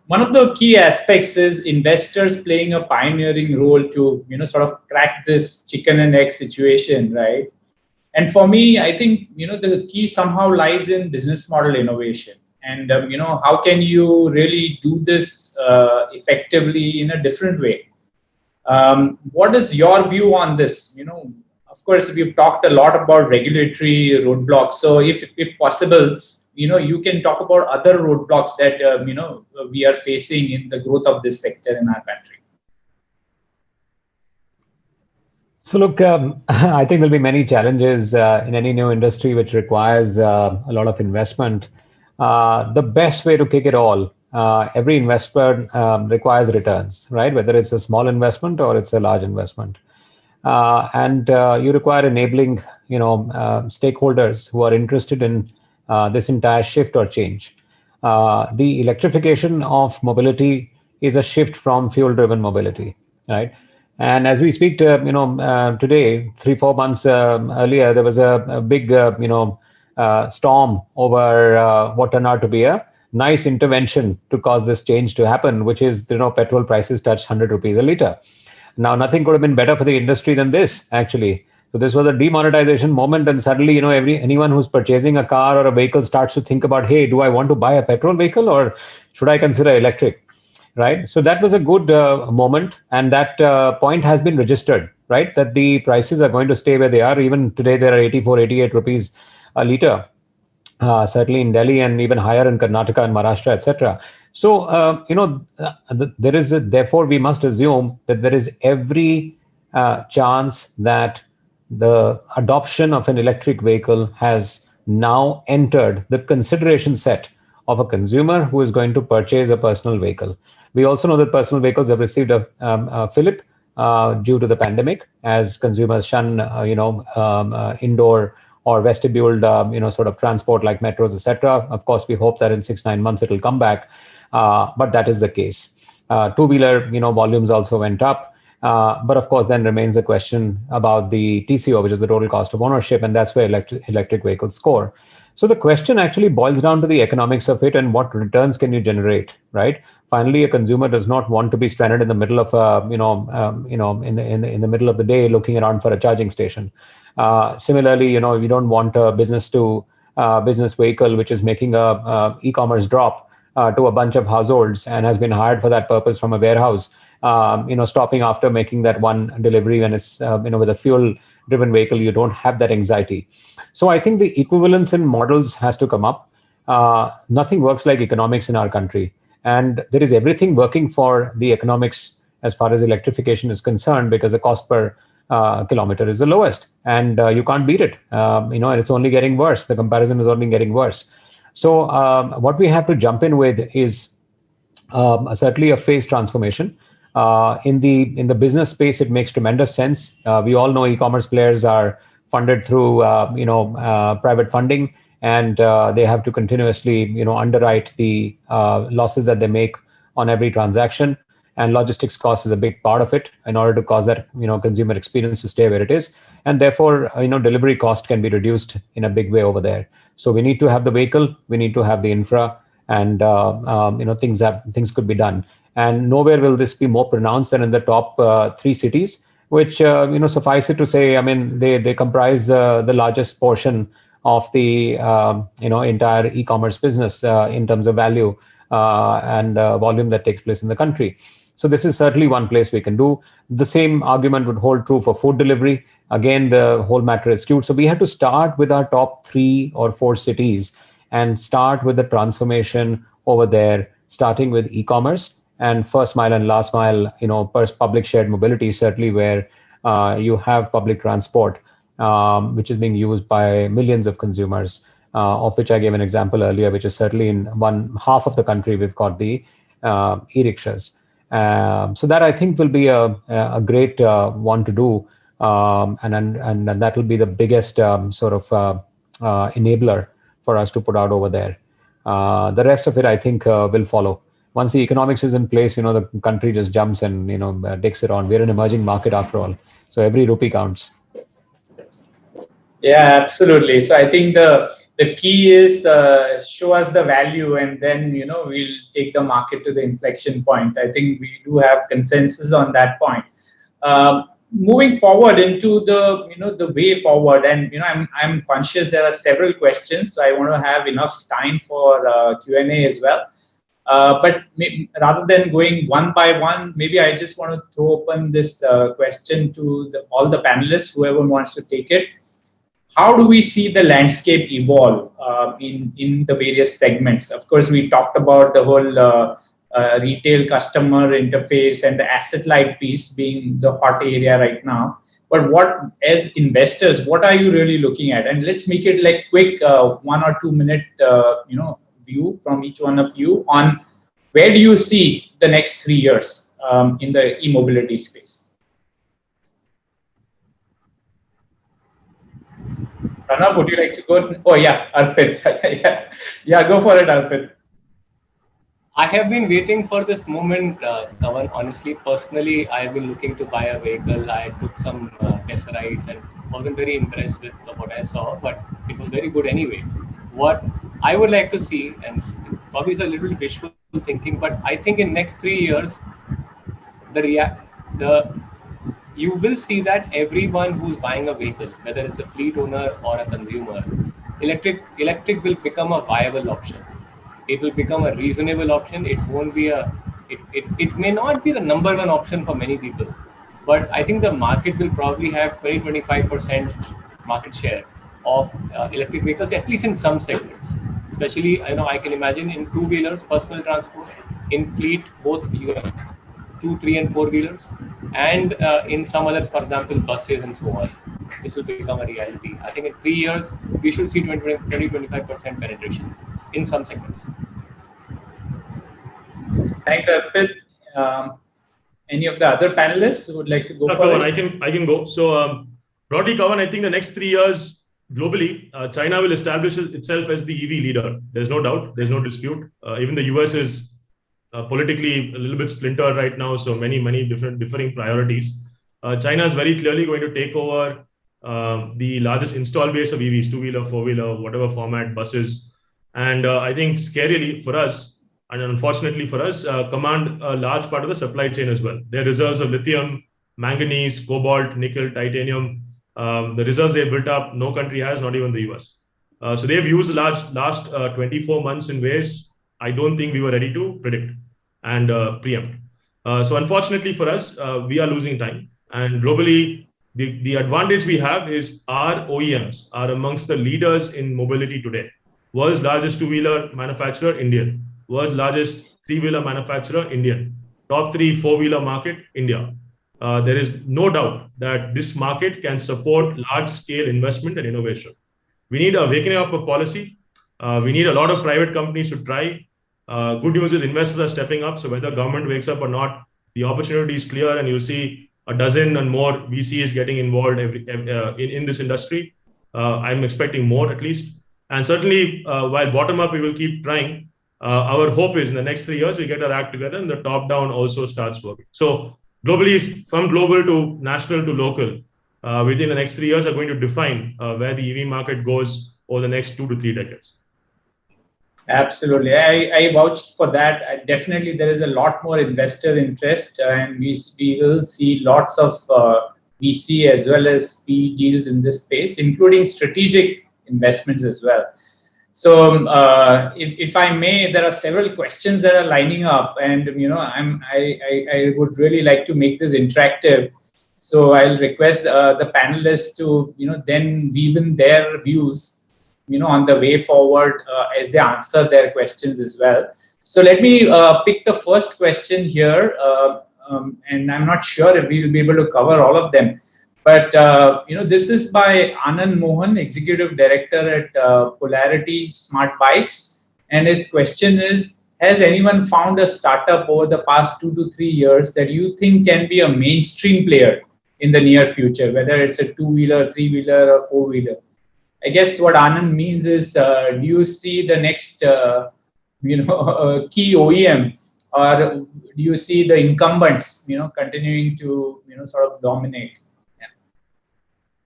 One of the key aspects is investors playing a pioneering role to sort of crack this chicken and egg situation, right? And for me, I think the key somehow lies in business model innovation. And how can you really do this effectively in a different way? What is your view on this? Of course, we've talked a lot about regulatory roadblocks. So if possible, you can talk about other roadblocks that we are facing in the growth of this sector in our country. So look, I think there'll be many challenges in any new industry which requires a lot of investment. The best way to kick it all, every investment requires returns, right? Whether it's a small investment or it's a large investment. And you require enabling, stakeholders who are interested in this entire shift or change. The electrification of mobility is a shift from fuel-driven mobility, right? And as we speak, today, 3-4 months earlier, there was a big, storm over what turned out to be a nice intervention to cause this change to happen, which is, petrol prices touched 100 rupees a liter. Now, nothing could have been better for the industry than this, actually. So this was a demonetization moment, and suddenly, anyone who's purchasing a car or a vehicle starts to think about, hey, do I want to buy a petrol vehicle or should I consider electric? Right. So that was a good moment, and that point has been registered, right? That the prices are going to stay where they are. Even today, there are 84, 88 rupees a liter, certainly in Delhi and even higher in Karnataka and Maharashtra, etc. So, therefore, we must assume that there is every chance that the adoption of an electric vehicle has now entered the consideration set of a consumer who is going to purchase a personal vehicle. We also know that personal vehicles have received a fillip due to the pandemic, as consumers shun, indoor or vestibuled, sort of transport like metros, etc. Of course, we hope that in 6-9 months it will come back, but that is the case. Two-wheeler, volumes also went up, but of course, then remains the question about the TCO, which is the total cost of ownership, and that's where electric vehicles score. So the question actually boils down to the economics of it and what returns can you generate, right? Finally, a consumer does not want to be stranded in the middle of, in the middle of the day looking around for a charging station. Similarly, you don't want a business vehicle which is making a e-commerce drop to a bunch of households and has been hired for that purpose from a warehouse. Stopping after making that one delivery when it's with a fuel-driven vehicle, you don't have that anxiety. So I think the equivalence in models has to come up. Nothing works like economics in our country. And there is everything working for the economics as far as electrification is concerned, because the cost per kilometer is the lowest, and you can't beat it. And it's only getting worse. The comparison is only getting worse. So what we have to jump in with is certainly a phase transformation. In the business space, it makes tremendous sense. We all know e-commerce players are funded through private funding, and they have to continuously underwrite the losses that they make on every transaction. And logistics cost is a big part of it in order to cause that consumer experience to stay where it is, and therefore delivery cost can be reduced in a big way over there. So we need to have the vehicle, we need to have the infra, and things could be done. And nowhere will this be more pronounced than in the top three cities, which suffice it to say, I mean, they comprise the largest portion of the entire e-commerce business in terms of value and volume that takes place in the country. So this is certainly one place we can do. The same argument would hold true for food delivery. Again, the whole matter is skewed. So we have to start with our top 3 or 4 cities and start with the transformation over there, starting with e-commerce and first mile and last mile, public shared mobility, certainly where you have public transport, which is being used by millions of consumers, of which I gave an example earlier, which is certainly in one half of the country, we've got the e-rickshaws. So that I think will be a great one to do, and that will be the biggest enabler for us to put out over there. The rest of it, I think, will follow. Once the economics is in place, the country just jumps and takes it on. We're an emerging market after all, so every rupee counts. Yeah, absolutely. So I think the key is show us the value, and then we'll take the market to the inflection point. I think we do have consensus on that point. Moving forward into the way forward, and I'm conscious there are several questions, so I want to have enough time for Q&A as well. But rather than going one by one, maybe I just want to throw open this question to all the panelists, whoever wants to take it. How do we see the landscape evolve in the various segments? Of course, we talked about the whole retail customer interface and the asset-light piece being the hot area right now. But as investors, what are you really looking at? And let's make it like quick 1 or 2 minute view from each one of you on where do you see the next 3 years in the e-mobility space. Pranav, would you like to go? Oh yeah, Arpit. yeah, go for it, Arpit. I have been waiting for this moment, Kavan. Honestly, personally, I have been looking to buy a vehicle. I took some test rides and wasn't very impressed with what I saw, but it was very good anyway. What I would like to see, and probably is a little wishful thinking, but I think in next 3 years, you will see that everyone who's buying a vehicle, whether it's a fleet owner or a consumer, electric will become a viable option. It will become a reasonable option. It won't be it may not be the number one option for many people, but I think the market will probably have 20-25% market share of electric vehicles, at least in some segments. Especially, I can imagine in two-wheelers, personal transport, in fleet, both 2, 3, and 4-wheelers, and in some others, for example, buses and so on. This will become a reality. I think in 3 years, we should see 20-25% penetration in some segments. Thanks, Arpit. Any of the other panelists who would like to go? Kavan, I can go. So broadly, Kavan, I think the next 3 years globally, China will establish itself as the EV leader. There's no doubt. There's no dispute. Even the US is politically a little bit splintered right now. So many differing priorities. China is very clearly going to take over the largest install base of EVs, two-wheeler, four-wheeler, whatever format, buses. And I think scarily for us, and unfortunately for us, command a large part of the supply chain as well. Their reserves of lithium, manganese, cobalt, nickel, titanium, the reserves they built up, no country has, not even the US. So they've used the last 24 months in ways I don't think we were ready to predict and preempt. So unfortunately for us, we are losing time. And globally, the advantage we have is our OEMs are amongst the leaders in mobility today. World's largest two-wheeler manufacturer, Indian. World's largest three-wheeler manufacturer, Indian. Top 3 four-wheeler market, India. There is no doubt that this market can support large-scale investment and innovation. We need a awakening up of policy. We need a lot of private companies to try. Good news is investors are stepping up. So whether government wakes up or not, the opportunity is clear, and you'll see a dozen and more VCs getting involved in this industry. I'm expecting more at least. And certainly, while bottom up, we will keep trying. Our hope is in the next 3 years, we get our act together and the top down also starts working. So globally, from global to national to local, within the next 3 years are going to define where the EV market goes over the next 2 to 3 decades. Absolutely. I vouched for that. Definitely, there is a lot more investor interest, and we will see lots of VC as well as PE deals in this space, including strategic investments as well. So, if I may, there are several questions that are lining up, and I would really like to make this interactive. So, I'll request the panelists to then weave in their views on the way forward as they answer their questions as well. So let me pick the first question here, and I'm not sure if we will be able to cover all of them. But this is by Anand Mohan, Executive Director at Polarity Smart Bikes, and his question is: has anyone found a startup over the past 2 to 3 years that you think can be a mainstream player in the near future, whether it's a two-wheeler, three-wheeler, or four-wheeler? I guess what Anand means is, do you see the next, key OEM, or do you see the incumbents, continuing to, sort of dominate? Yeah.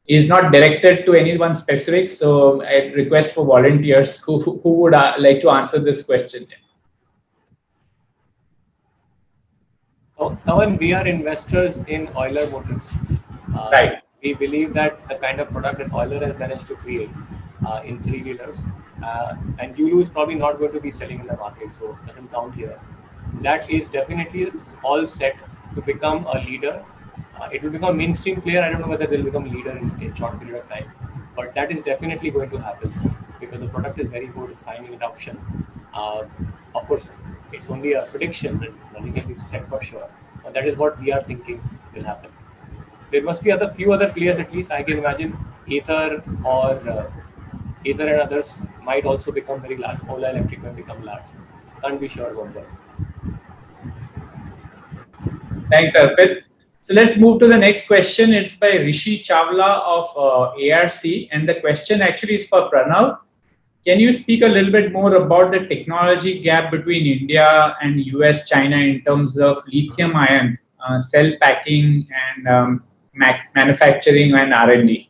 Is not directed to anyone specific, so I request for volunteers who would like to answer this question. Kavan, we are investors in Euler Motors. Right. We believe that the kind of product that Euler has managed to create in three-wheelers, and Yulu is probably not going to be selling in the market, so it doesn't count here. That is definitely all set to become a leader. It will become a mainstream player. I don't know whether they'll become leader in short period of time, but that is definitely going to happen because the product is very good. It's finding adoption. Of course, it's only a prediction and nothing can be said for sure. But that is what we are thinking will happen. There must be few other players at least. I can imagine Ather or Ather and others might also become very large. Ola Electric may become large. Can't be sure about that. Thanks, Arpit. So let's move to the next question. It's by Rishi Chawla of ARC, and the question actually is for Pranav. Can you speak a little bit more about the technology gap between India and US, China in terms of lithium-ion cell packing and manufacturing and R&D,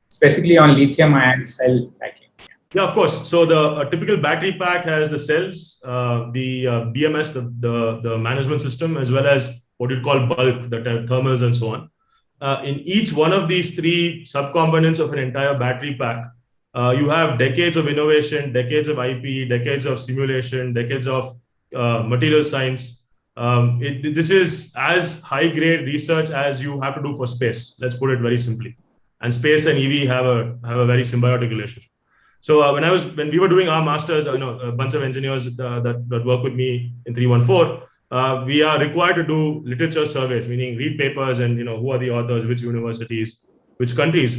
specifically on lithium-ion cell packing? Yeah, of course. So the typical battery pack has the cells, the BMS, the management system, as well as what you'd call bulk, the thermals and so on. In each one of these three subcomponents of an entire battery pack, you have decades of innovation, decades of IP, decades of simulation, decades of material science. This is as high-grade research as you have to do for space. Let's put it very simply. And space and EV have a very symbiotic relationship. So when we were doing our masters, a bunch of engineers that work with me in 314, we are required to do literature surveys, meaning read papers and who are the authors, which universities, which countries.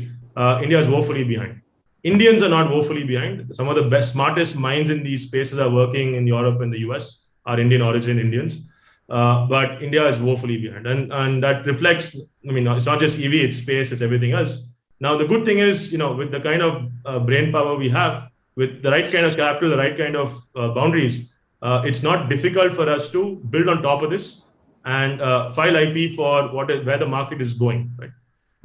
India is woefully behind. Indians are not woefully behind. Some of the best, smartest minds in these spaces are working in Europe and the US, are Indian origin Indians. But India is woefully behind. And that reflects, it's not just EV, it's space, it's everything else. Now, the good thing is, with the kind of brain power we have, with the right kind of capital, the right kind of boundaries, it's not difficult for us to build on top of this and file IP for where the market is going, right?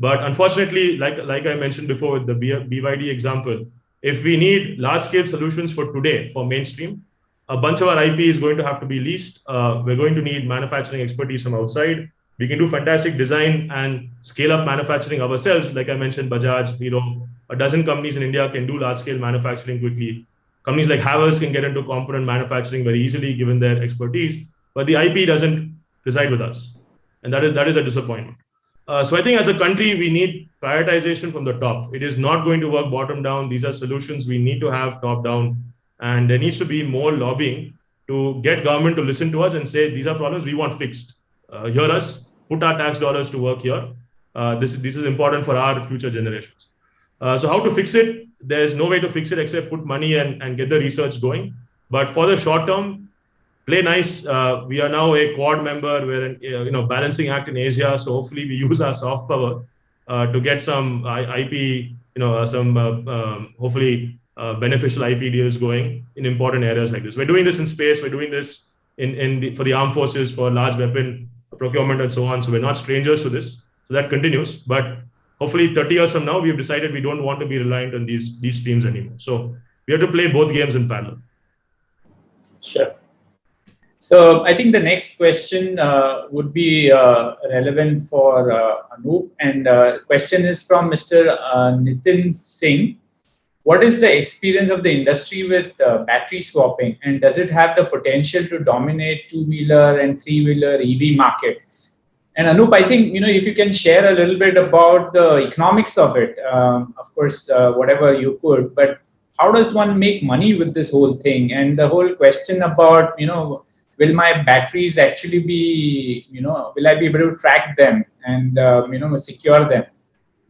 But unfortunately, like I mentioned before with the BYD example, if we need large-scale solutions for today, for mainstream, a bunch of our IP is going to have to be leased. We're going to need manufacturing expertise from outside. We can do fantastic design and scale up manufacturing ourselves. Like I mentioned, Bajaj, Hero, a dozen companies in India can do large-scale manufacturing quickly. Companies like Havers can get into component manufacturing very easily given their expertise, but the IP doesn't reside with us. And that is a disappointment. So I think as a country, we need prioritization from the top. It is not going to work bottom down. These are solutions we need to have top down. And there needs to be more lobbying to get government to listen to us and say, these are problems we want fixed. Hear us, put our tax dollars to work here. This is important for our future generations. So how to fix it? There's no way to fix it except put money and get the research going. But for the short term, play nice. We are now a Quad member. We're in balancing act in Asia. So hopefully we use our soft power to get some IP, hopefully beneficial IP deals going in important areas like this. We're doing this in space. We're doing this for the armed forces, for large weapon procurement and so on. So we're not strangers to this. So that continues. But hopefully 30 years from now, we've decided we don't want to be reliant on these streams anymore. So we have to play both games in parallel. Sure. So I think the next question would be relevant for Anup, and question is from Mr. Nitin Singh. What is the experience of the industry with battery swapping, and does it have the potential to dominate two-wheeler and three-wheeler EV market? And Anup, I think, if you can share a little bit about the economics of it, of course, whatever you could, but how does one make money with this whole thing? And the whole question about, will my batteries actually be, will I be able to track them and, secure them?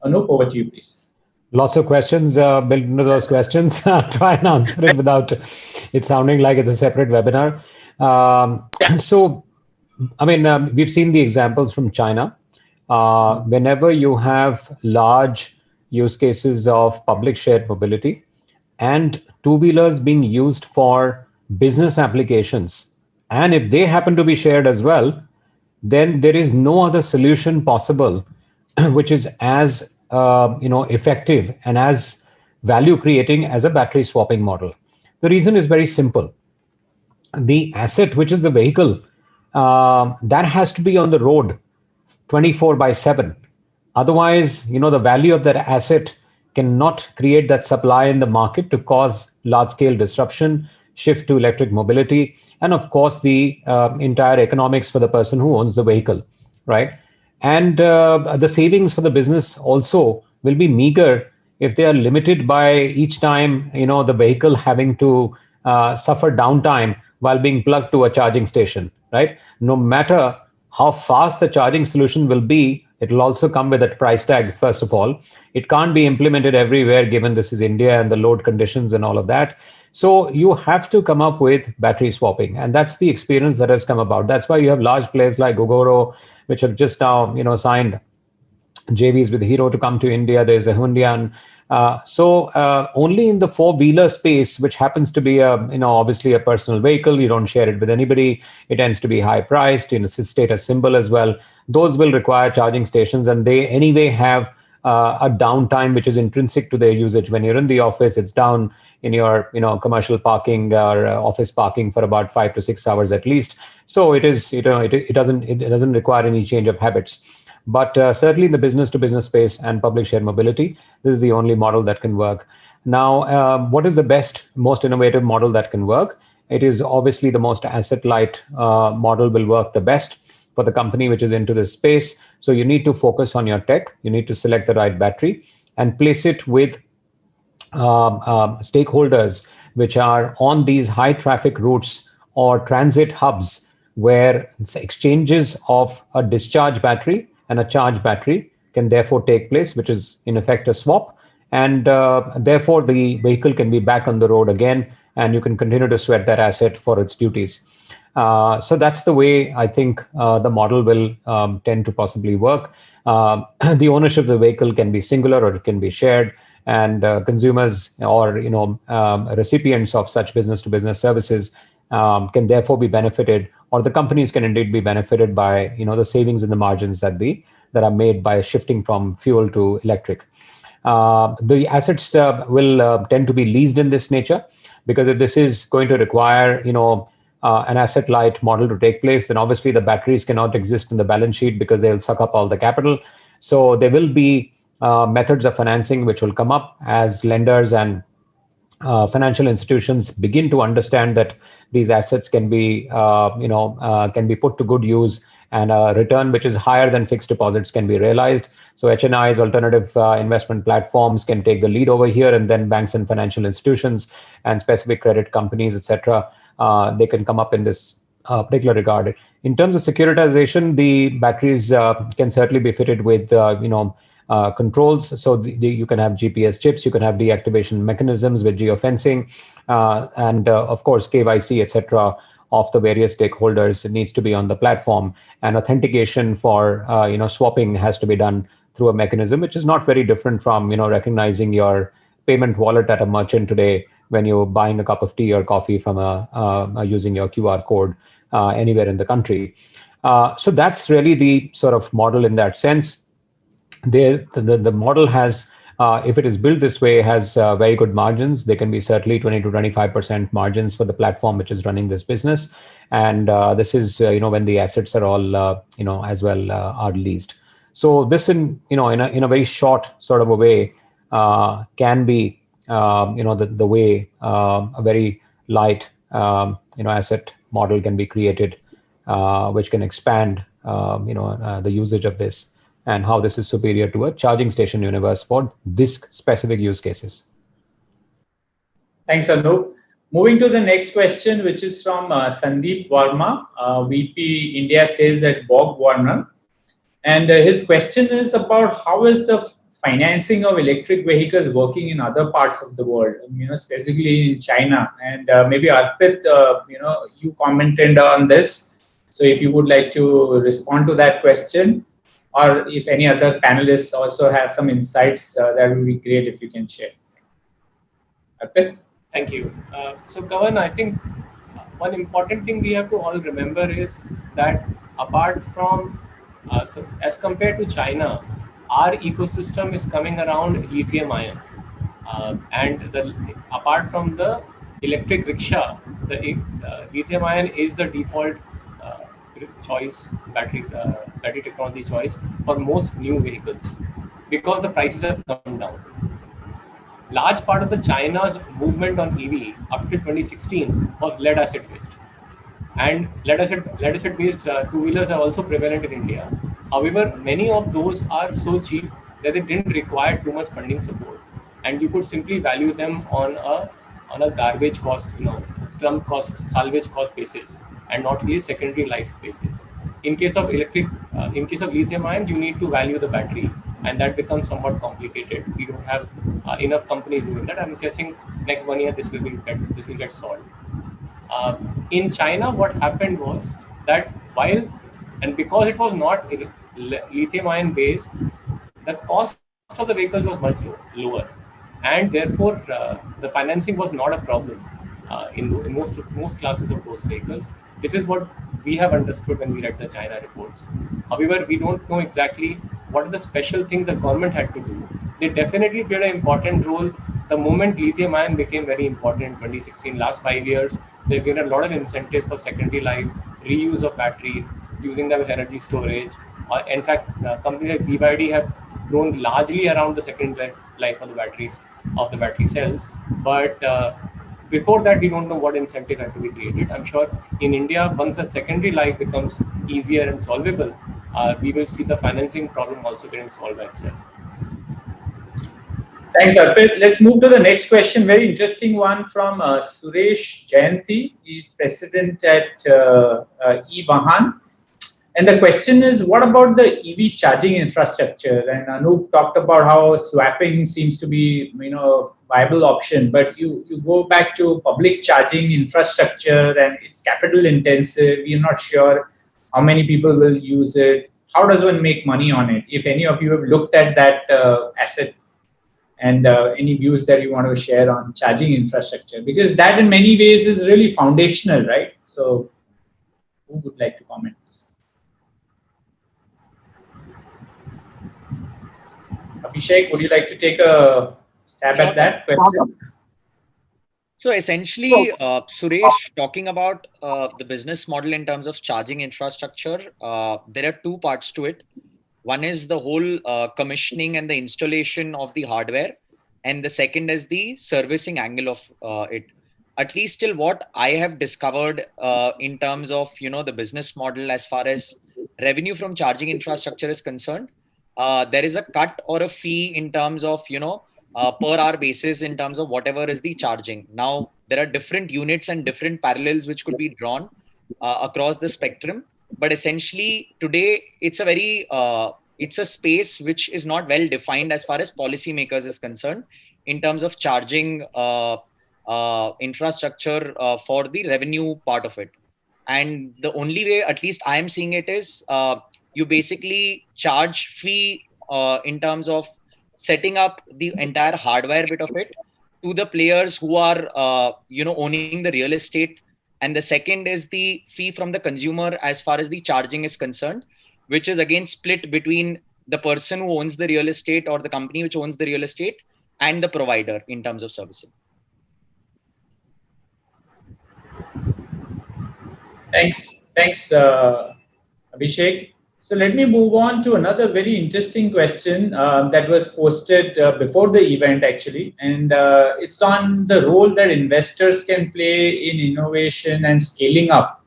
Anup, over to you, please. Lots of questions built into those questions. Try and answer it without it sounding like it's a separate webinar. So, I mean, we've seen the examples from China. Whenever you have large use cases of public shared mobility and two-wheelers being used for business applications, and if they happen to be shared as well, then there is no other solution possible which is as effective and as value creating as a battery swapping model. The reason is very simple. The asset, which is the vehicle, that has to be on the road 24/7. Otherwise, the value of that asset cannot create that supply in the market to cause large scale disruption, shift to electric mobility, and of course the entire economics for the person who owns the vehicle, right? And the savings for the business also will be meager if they are limited by each time the vehicle having to suffer downtime while being plugged to a charging station, right? No matter how fast the charging solution will be, it will also come with a price tag. First of all, it can't be implemented everywhere given this is India and the load conditions and all of that. So you have to come up with battery swapping, and that's the experience that has come about. That's why you have large players like Gogoro, which have just now signed JVs with Hero to come to India. There's a Hyundai. So only in the four-wheeler space, which happens to be obviously a personal vehicle, you don't share it with anybody. It tends to be high priced, it's a status symbol as well. Those will require charging stations, and they anyway have a downtime which is intrinsic to their usage. When you're in the office, it's down in your commercial parking or office parking for about 5 to 6 hours at least. So it is it doesn't require any change of habits. But certainly in the business to business space and public shared mobility, this is the only model that can work. Now, what is the most innovative model that can work? It is obviously the most asset light model will work the best for the company which is into this space. So you need to focus on your tech. You need to select the right battery and place it with stakeholders which are on these high traffic routes or transit hubs where exchanges of a discharge battery and a charge battery can therefore take place, which is in effect a swap. And therefore the vehicle can be back on the road again, and you can continue to sweat that asset for its duties. So that's the way I think the model will tend to possibly work. The ownership of the vehicle can be singular or it can be shared, and consumers or recipients of such business to business services can therefore be benefited, or the companies can indeed be benefited by the savings in the margins that are made by shifting from fuel to electric. The assets will tend to be leased in this nature, because if this is going to require an asset light model to take place, then obviously the batteries cannot exist in the balance sheet because they'll suck up all the capital. So there will be methods of financing which will come up as lenders and financial institutions begin to understand that these assets can be put to good use, and a return which is higher than fixed deposits can be realized. So HNIs, alternative investment platforms, can take the lead over here, and then banks and financial institutions and specific credit companies, etc. They can come up in this particular regard. In terms of securitization, the batteries can certainly be fitted with controls. So you can have GPS chips, you can have deactivation mechanisms with geofencing, and of course KYC, etc. of the various stakeholders. It needs to be on the platform, and authentication for swapping has to be done through a mechanism which is not very different from recognizing your payment wallet at a merchant today when you're buying a cup of tea or coffee from using your QR code anywhere in the country. So that's really the sort of model in that sense. The model has if it is built this way, has very good margins. They can be certainly 20 to 25% margins for the platform which is running this business. And this is, when the assets are all, as well are leased. So this in a very short sort of a way can be, the way a very light, asset model can be created, which can expand, the usage of this, and how this is superior to a charging station universe for this specific use cases. Thanks, Anup. Moving to the next question, which is from Sandeep Varma, VP India Sales at Borg Warner. And his question is about how is the financing of electric vehicles working in other parts of the world, specifically in China. And maybe Arpit, you commented on this. So if you would like to respond to that question, or if any other panelists also have some insights, that would be great if you can share. Arpit? Thank you. So Kavan, I think one important thing we have to all remember is that apart from, so as compared to China, our ecosystem is coming around lithium ion. And apart from the electric rickshaw, the lithium ion is the default choice, battery technology choice for most new vehicles, because the prices have come down. Large part of the China's movement on EV up to 2016 was lead acid based, and lead acid based two-wheelers are also prevalent in India. However, many of those are so cheap that they didn't require too much funding support, and you could simply value them on a garbage cost, slum cost, salvage cost basis, and not really secondary life basis. In case of lithium ion, you need to value the battery, and that becomes somewhat complicated. We don't have enough companies doing that. I'm guessing next 1 year this will get solved. In China, what happened was that because it was not lithium ion based, the cost of the vehicles was much lower, and therefore the financing was not a problem in most classes of those vehicles. This is what we have understood when we read the China reports. However, we don't know exactly what are the special things the government had to do. They definitely played an important role the moment lithium ion became very important in 2016. Last 5 years, they've given a lot of incentives for secondary life, reuse of batteries, using them as energy storage. In fact, companies like BYD have grown largely around the secondary life of the battery cells. But before that, we don't know what incentive had to be created. I'm sure in India, once the secondary life becomes easier and solvable, we will see the financing problem also getting solved by itself. Thanks, Arpit. Let's move to the next question. Very interesting one from Suresh Jayanti. He's president at eVahan. And the question is, what about the EV charging infrastructure? And Anup talked about how swapping seems to be, a viable option. But you go back to public charging infrastructure, and it's capital intensive. We're not sure how many people will use it. How does one make money on it? If any of you have looked at that asset, and any views that you want to share on charging infrastructure, because that in many ways is really foundational, right? So who would like to comment on this? Abhishek, would you like to take a stab at that question? So essentially, Suresh, talking about the business model in terms of charging infrastructure, there are two parts to it. One is the whole commissioning and the installation of the hardware, and the second is the servicing angle of it. At least till what I have discovered in terms of the business model as far as revenue from charging infrastructure is concerned, there is a cut or a fee in terms of per hour basis in terms of whatever is the charging. Now there are different units and different parallels which could be drawn across the spectrum. But essentially today it's a space which is not well defined as far as policymakers is concerned in terms of charging infrastructure for the revenue part of it. And the only way, at least I am seeing it, is you basically charge fee in terms of setting up the entire hardware bit of it to the players who are owning the real estate. And the second is the fee from the consumer as far as the charging is concerned, which is again split between the person who owns the real estate or the company which owns the real estate, and the provider in terms of servicing. Thanks, Abhishek. So let me move on to another very interesting question that was posted before the event, actually, and it's on the role that investors can play in innovation and scaling up,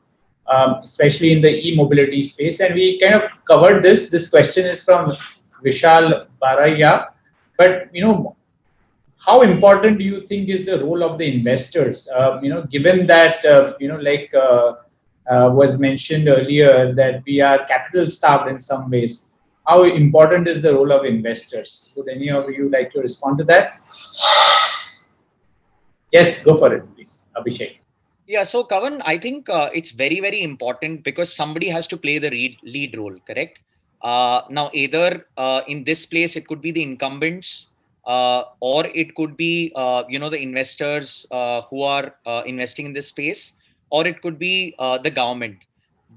especially in the e-mobility space. And we kind of covered this. This question is from Vishal Baraya, but how important do you think is the role of the investors? Given that was mentioned earlier that we are capital starved in some ways. How important is the role of investors? Would any of you like to respond to that? Yes, go for it, please, Abhishek. Yeah, so Kavan, I think it's very, very important because somebody has to play the lead role, correct? Now, either in this place, it could be the incumbents, or it could be, the investors who are investing in this space, or it could be the government.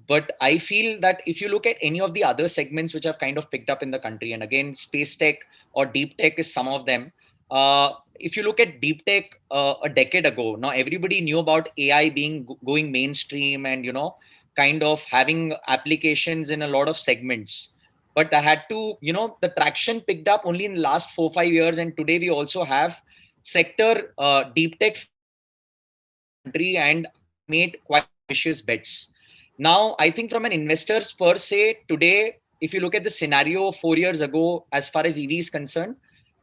But I feel that if you look at any of the other segments which have kind of picked up in the country, and again, space tech or deep tech is some of them. If you look at deep tech a decade ago, now everybody knew about AI going mainstream and kind of having applications in a lot of segments. But I had to, the traction picked up only in the last 4-5 years, and today we also have sector deep tech country, and made quite ambitious bets. Now, I think from an investors per se, today, if you look at the scenario 4 years ago, as far as EV is concerned,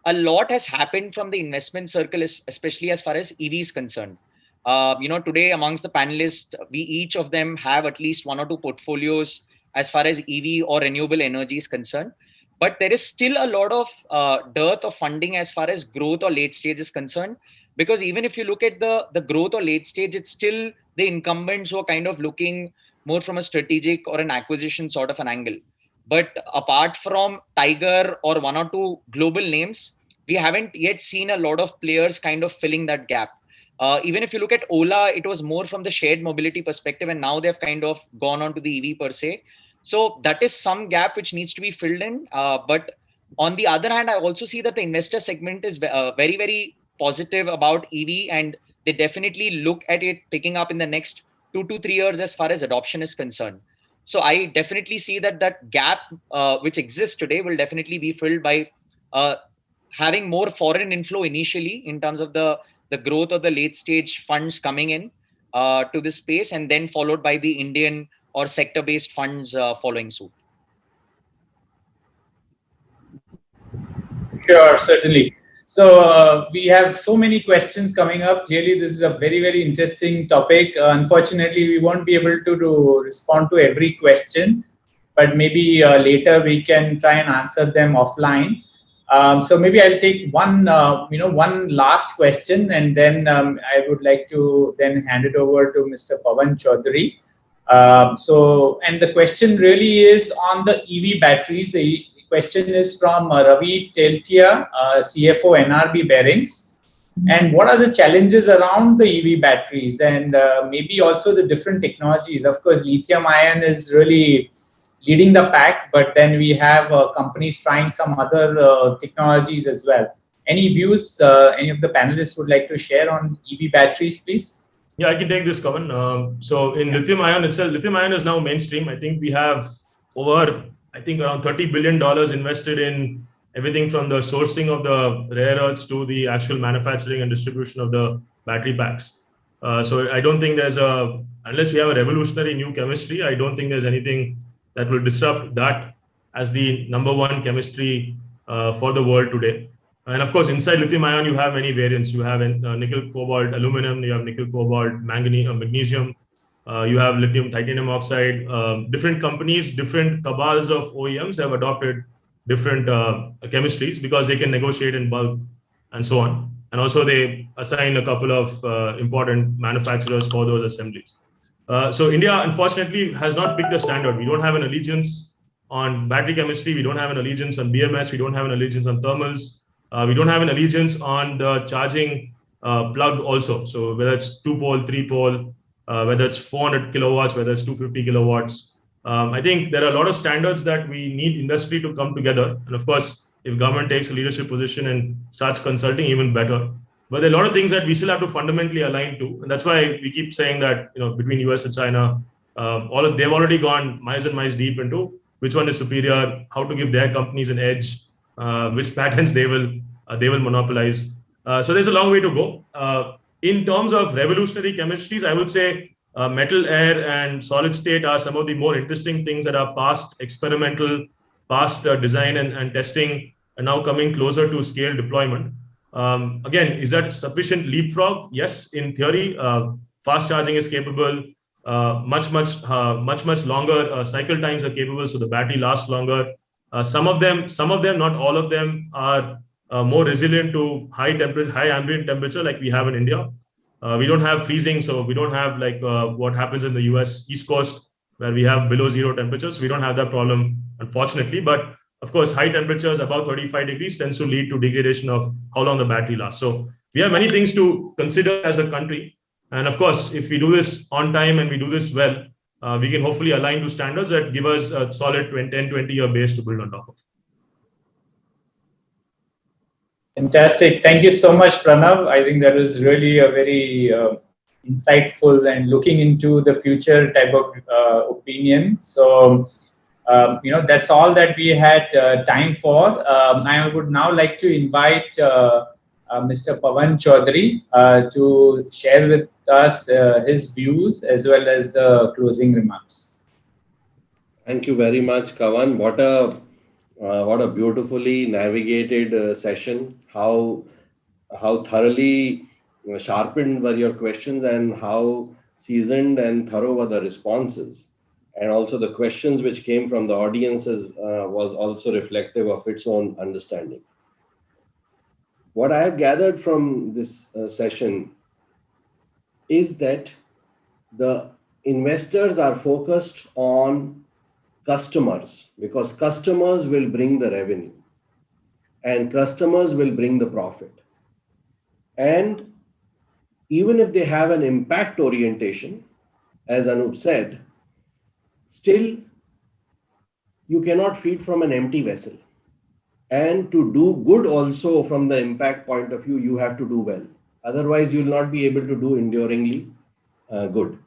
a lot has happened from the investment circle, especially as far as EV is concerned. Today amongst the panelists, we each of them have at least 1 or 2 portfolios as far as EV or renewable energy is concerned. But there is still a lot of dearth of funding as far as growth or late stage is concerned. Because even if you look at the growth or late stage, it's still the incumbents who are kind of looking more from a strategic or an acquisition sort of an angle. But apart from Tiger or 1 or 2 global names, we haven't yet seen a lot of players kind of filling that gap. Even if you look at Ola, it was more from the shared mobility perspective, and now they've kind of gone on to the EV per se. So that is some gap which needs to be filled in. But on the other hand, I also see that the investor segment is very, very positive about EV, and they definitely look at it picking up in the next 2 to 3 years as far as adoption is concerned. So I definitely see that gap which exists today will definitely be filled by having more foreign inflow initially in terms of the growth of the late stage funds coming in to this space, and then followed by the Indian or sector-based funds following suit. Sure, certainly. So we have so many questions coming up. Clearly, this is a very, very interesting topic. Unfortunately, we won't be able to respond to every question, but maybe later we can try and answer them offline. So maybe I'll take one last question, and then I would like to then hand it over to Mr. Pawan Chaudhary. And the question really is on the EV batteries. The question is from Ravi Teltia, CFO NRB Bearings. And what are the challenges around the EV batteries, and maybe also the different technologies? Of course, lithium ion is really leading the pack, but then we have companies trying some other technologies as well. Any views any of the panelists would like to share on EV batteries, please? Yeah, I can take this, Kavan. So in lithium ion itself, lithium ion is now mainstream. I think we have around $30 billion invested in everything from the sourcing of the rare earths to the actual manufacturing and distribution of the battery packs. So I don't think unless we have a revolutionary new chemistry, I don't think there's anything that will disrupt that as the number one chemistry for the world today. And of course, inside lithium ion, you have many variants. You have nickel, cobalt, aluminum, you have nickel, cobalt, manganese, magnesium, you have lithium, titanium oxide. Different companies, different cabals of OEMs have adopted different chemistries because they can negotiate in bulk and so on. And also they assign a couple of important manufacturers for those assemblies. So India, unfortunately, has not picked a standard. We don't have an allegiance on battery chemistry. We don't have an allegiance on BMS. We don't have an allegiance on thermals. We don't have an allegiance on the charging plug also. So whether it's 2-pole, 3-pole, whether it's 400 kilowatts, whether it's 250 kilowatts. I think there are a lot of standards that we need industry to come together. And of course, if government takes a leadership position and starts consulting, even better. But there are a lot of things that we still have to fundamentally align to. And that's why we keep saying that, between US and China, they've already gone miles and miles deep into which one is superior, how to give their companies an edge, which patents they will monopolize. So there's a long way to go. In terms of revolutionary chemistries, I would say metal, air, and solid state are some of the more interesting things that are past experimental, past design and testing, and now coming closer to scale deployment. Again, is that sufficient leapfrog? Yes, in theory, fast charging is capable. Much longer cycle times are capable, so the battery lasts longer. Some of them, not all of them, are more resilient to high ambient temperature, like we have in India. We don't have freezing, so we don't have like what happens in the US East Coast, where we have below zero temperatures. We don't have that problem, unfortunately. But of course, high temperatures above 35 degrees tends to lead to degradation of how long the battery lasts. So we have many things to consider as a country. And of course, if we do this on time and we do this well, we can hopefully align to standards that give us a solid 10, 20-year base to build on top of. Fantastic. Thank you so much, Pranav. I think that was really a very insightful and looking into the future type of opinion. So, that's all that we had time for. I would now like to invite Mr. Pavan Chaudhary to share with us his views as well as the closing remarks. Thank you very much, Kavan. What a beautifully navigated session. How thoroughly sharpened were your questions, and how seasoned and thorough were the responses. And also the questions which came from the audiences was also reflective of its own understanding. What I have gathered from this session is that the investors are focused on customers, because customers will bring the revenue and customers will bring the profit. And even if they have an impact orientation, as Anup said, still you cannot feed from an empty vessel. And to do good also from the impact point of view, you have to do well. Otherwise, you will not be able to do enduringly good.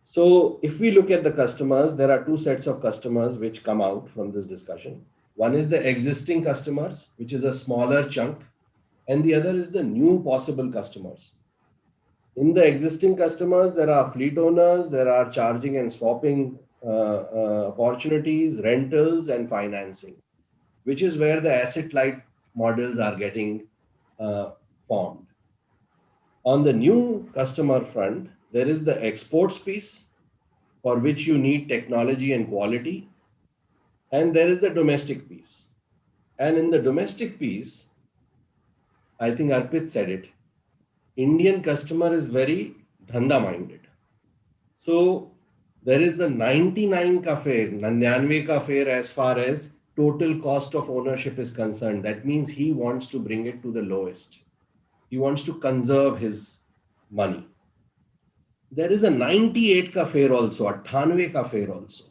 So if we look at the customers, there are two sets of customers which come out from this discussion. One is the existing customers, which is a smaller chunk, and the other is the new possible customers. In the existing customers, there are fleet owners, there are charging and swapping opportunities, rentals, and financing, which is where the asset-light models are getting formed. On the new customer front, there is the exports piece, for which you need technology and quality. And there is the domestic piece. And in the domestic piece, I think Arpit said it, Indian customer is very dhanda-minded. So there is the 99 ka fare, 99 ka fare as far as total cost of ownership is concerned. That means he wants to bring it to the lowest. He wants to conserve his money. There is a 98 ka fare also, a 98 ka fare also,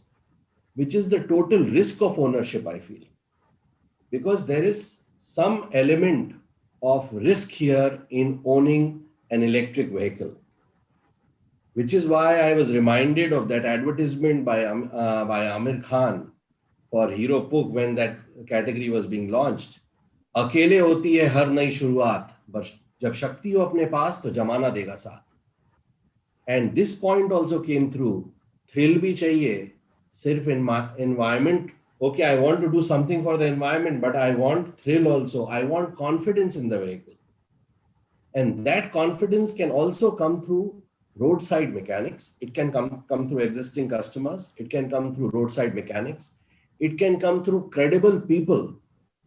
which is the total risk of ownership, I feel. Because there is some element of risk here in owning an electric vehicle. Which is why I was reminded of that advertisement by Amir Khan for Hero Pug when that category was being launched. Akele hoti hai har nayi shuruaat, but jab shakti ho apne paas to jamana dega saath. And this point also came through. Thrill bhi chahiye, sirf environment. Okay, I want to do something for the environment, but I want thrill also. I want confidence in the vehicle. And that confidence can also come through roadside mechanics. It can come through existing customers. It can come through roadside mechanics. It can come through credible people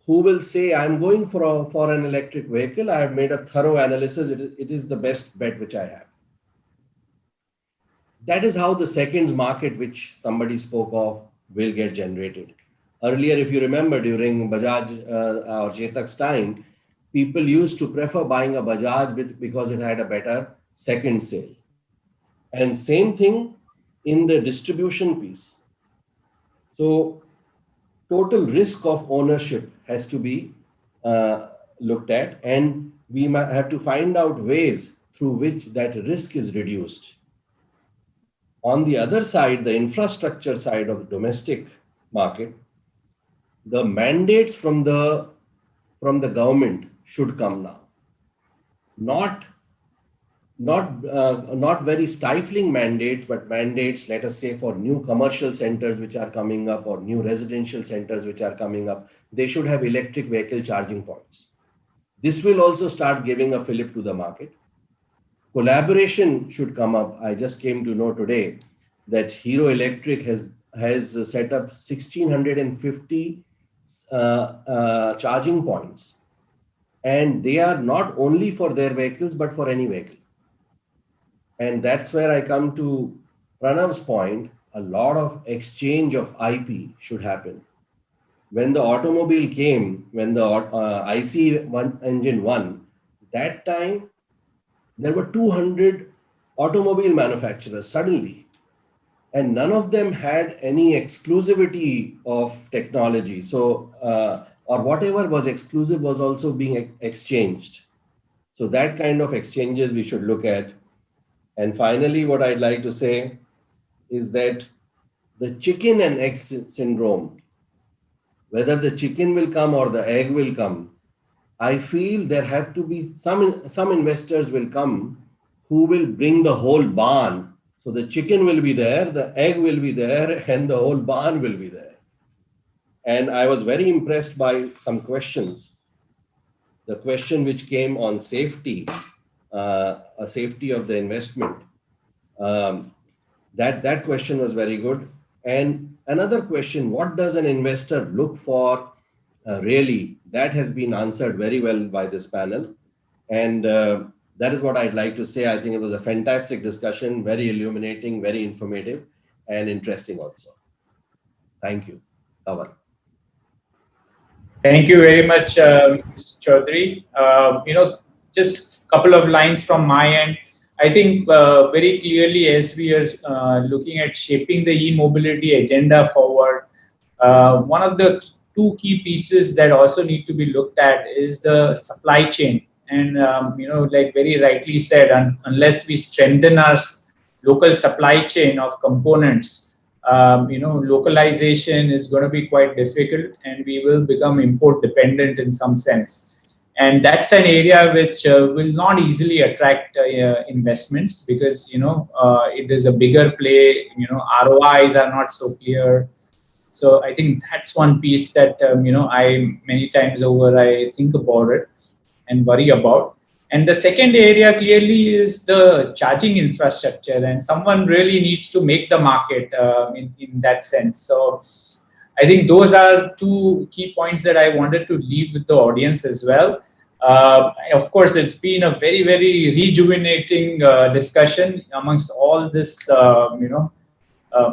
who will say, I'm going for an electric vehicle. I have made a thorough analysis. It is the best bet which I have. That is how the seconds market, which somebody spoke of, will get generated. Earlier, if you remember, during Bajaj or Chetak's time, people used to prefer buying a Bajaj because it had a better second sale. And same thing in the distribution piece. So total risk of ownership has to be looked at, and we might have to find out ways through which that risk is reduced. On the other side, the infrastructure side of the domestic market, the mandates from the government should come now. Not very stifling mandates, but mandates, let us say, for new commercial centers which are coming up or new residential centers which are coming up, they should have electric vehicle charging points. This will also start giving a fillip to the market. Collaboration should come up. I just came to know today that Hero Electric has set up 1,650 charging points, and they are not only for their vehicles but for any vehicle. And that's where I come to Pranav's point. A lot of exchange of IP should happen. When the automobile came, when the IC engine won, that time there were 200 automobile manufacturers suddenly, and none of them had any exclusivity of technology. So, or whatever was exclusive was also being exchanged. So that kind of exchanges we should look at. And finally, what I'd like to say is that the chicken and egg syndrome, whether the chicken will come or the egg will come, I feel there have to be some investors will come who will bring the whole barn. So the chicken will be there, the egg will be there, and the whole barn will be there. And I was very impressed by some questions. The question which came on safety, safety of the investment. That question was very good. And another question, what does an investor look for really? That has been answered very well by this panel. And that is what I'd like to say. I think it was a fantastic discussion, very illuminating, very informative, and interesting also. Thank you. Kavan. Thank you very much, Mr. Chaudhary. Just a couple of lines from my end. I think very clearly, as we are looking at shaping the e-mobility agenda forward, one of the two key pieces that also need to be looked at is the supply chain. And, like very rightly said, unless we strengthen our local supply chain of components, localization is going to be quite difficult, and we will become import dependent in some sense. And that's an area which will not easily attract investments because, it is a bigger play, ROIs are not so clear. So I think that's one piece that, I many times over, I think about it and worry about. And the second area clearly is the charging infrastructure, and someone really needs to make the market in that sense. So I think those are two key points that I wanted to leave with the audience as well. Of course, it's been a very, very rejuvenating discussion amongst all this,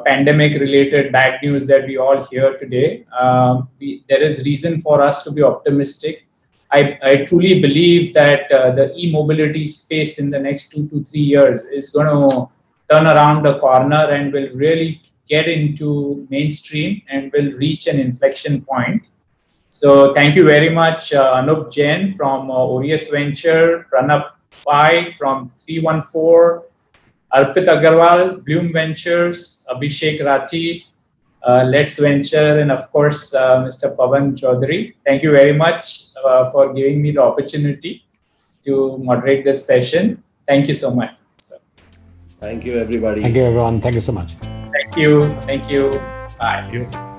pandemic-related bad news that we all hear today. There is reason for us to be optimistic. I truly believe that the e-mobility space in the next 2 to 3 years is going to turn around the corner and will really get into mainstream and will reach an inflection point. So thank you very much, Anup Jain from Orios Venture, Pranav from 314, Arpit Agarwal, Blume Ventures, Abhishek Rathi, LetsVenture, and of course, Mr. Kavan Chaudhary. Thank you very much for giving me the opportunity to moderate this session. Thank you so much. So, thank you, everybody. Thank you, everyone. Thank you so much. thank you. Thank you. Bye. Thank you.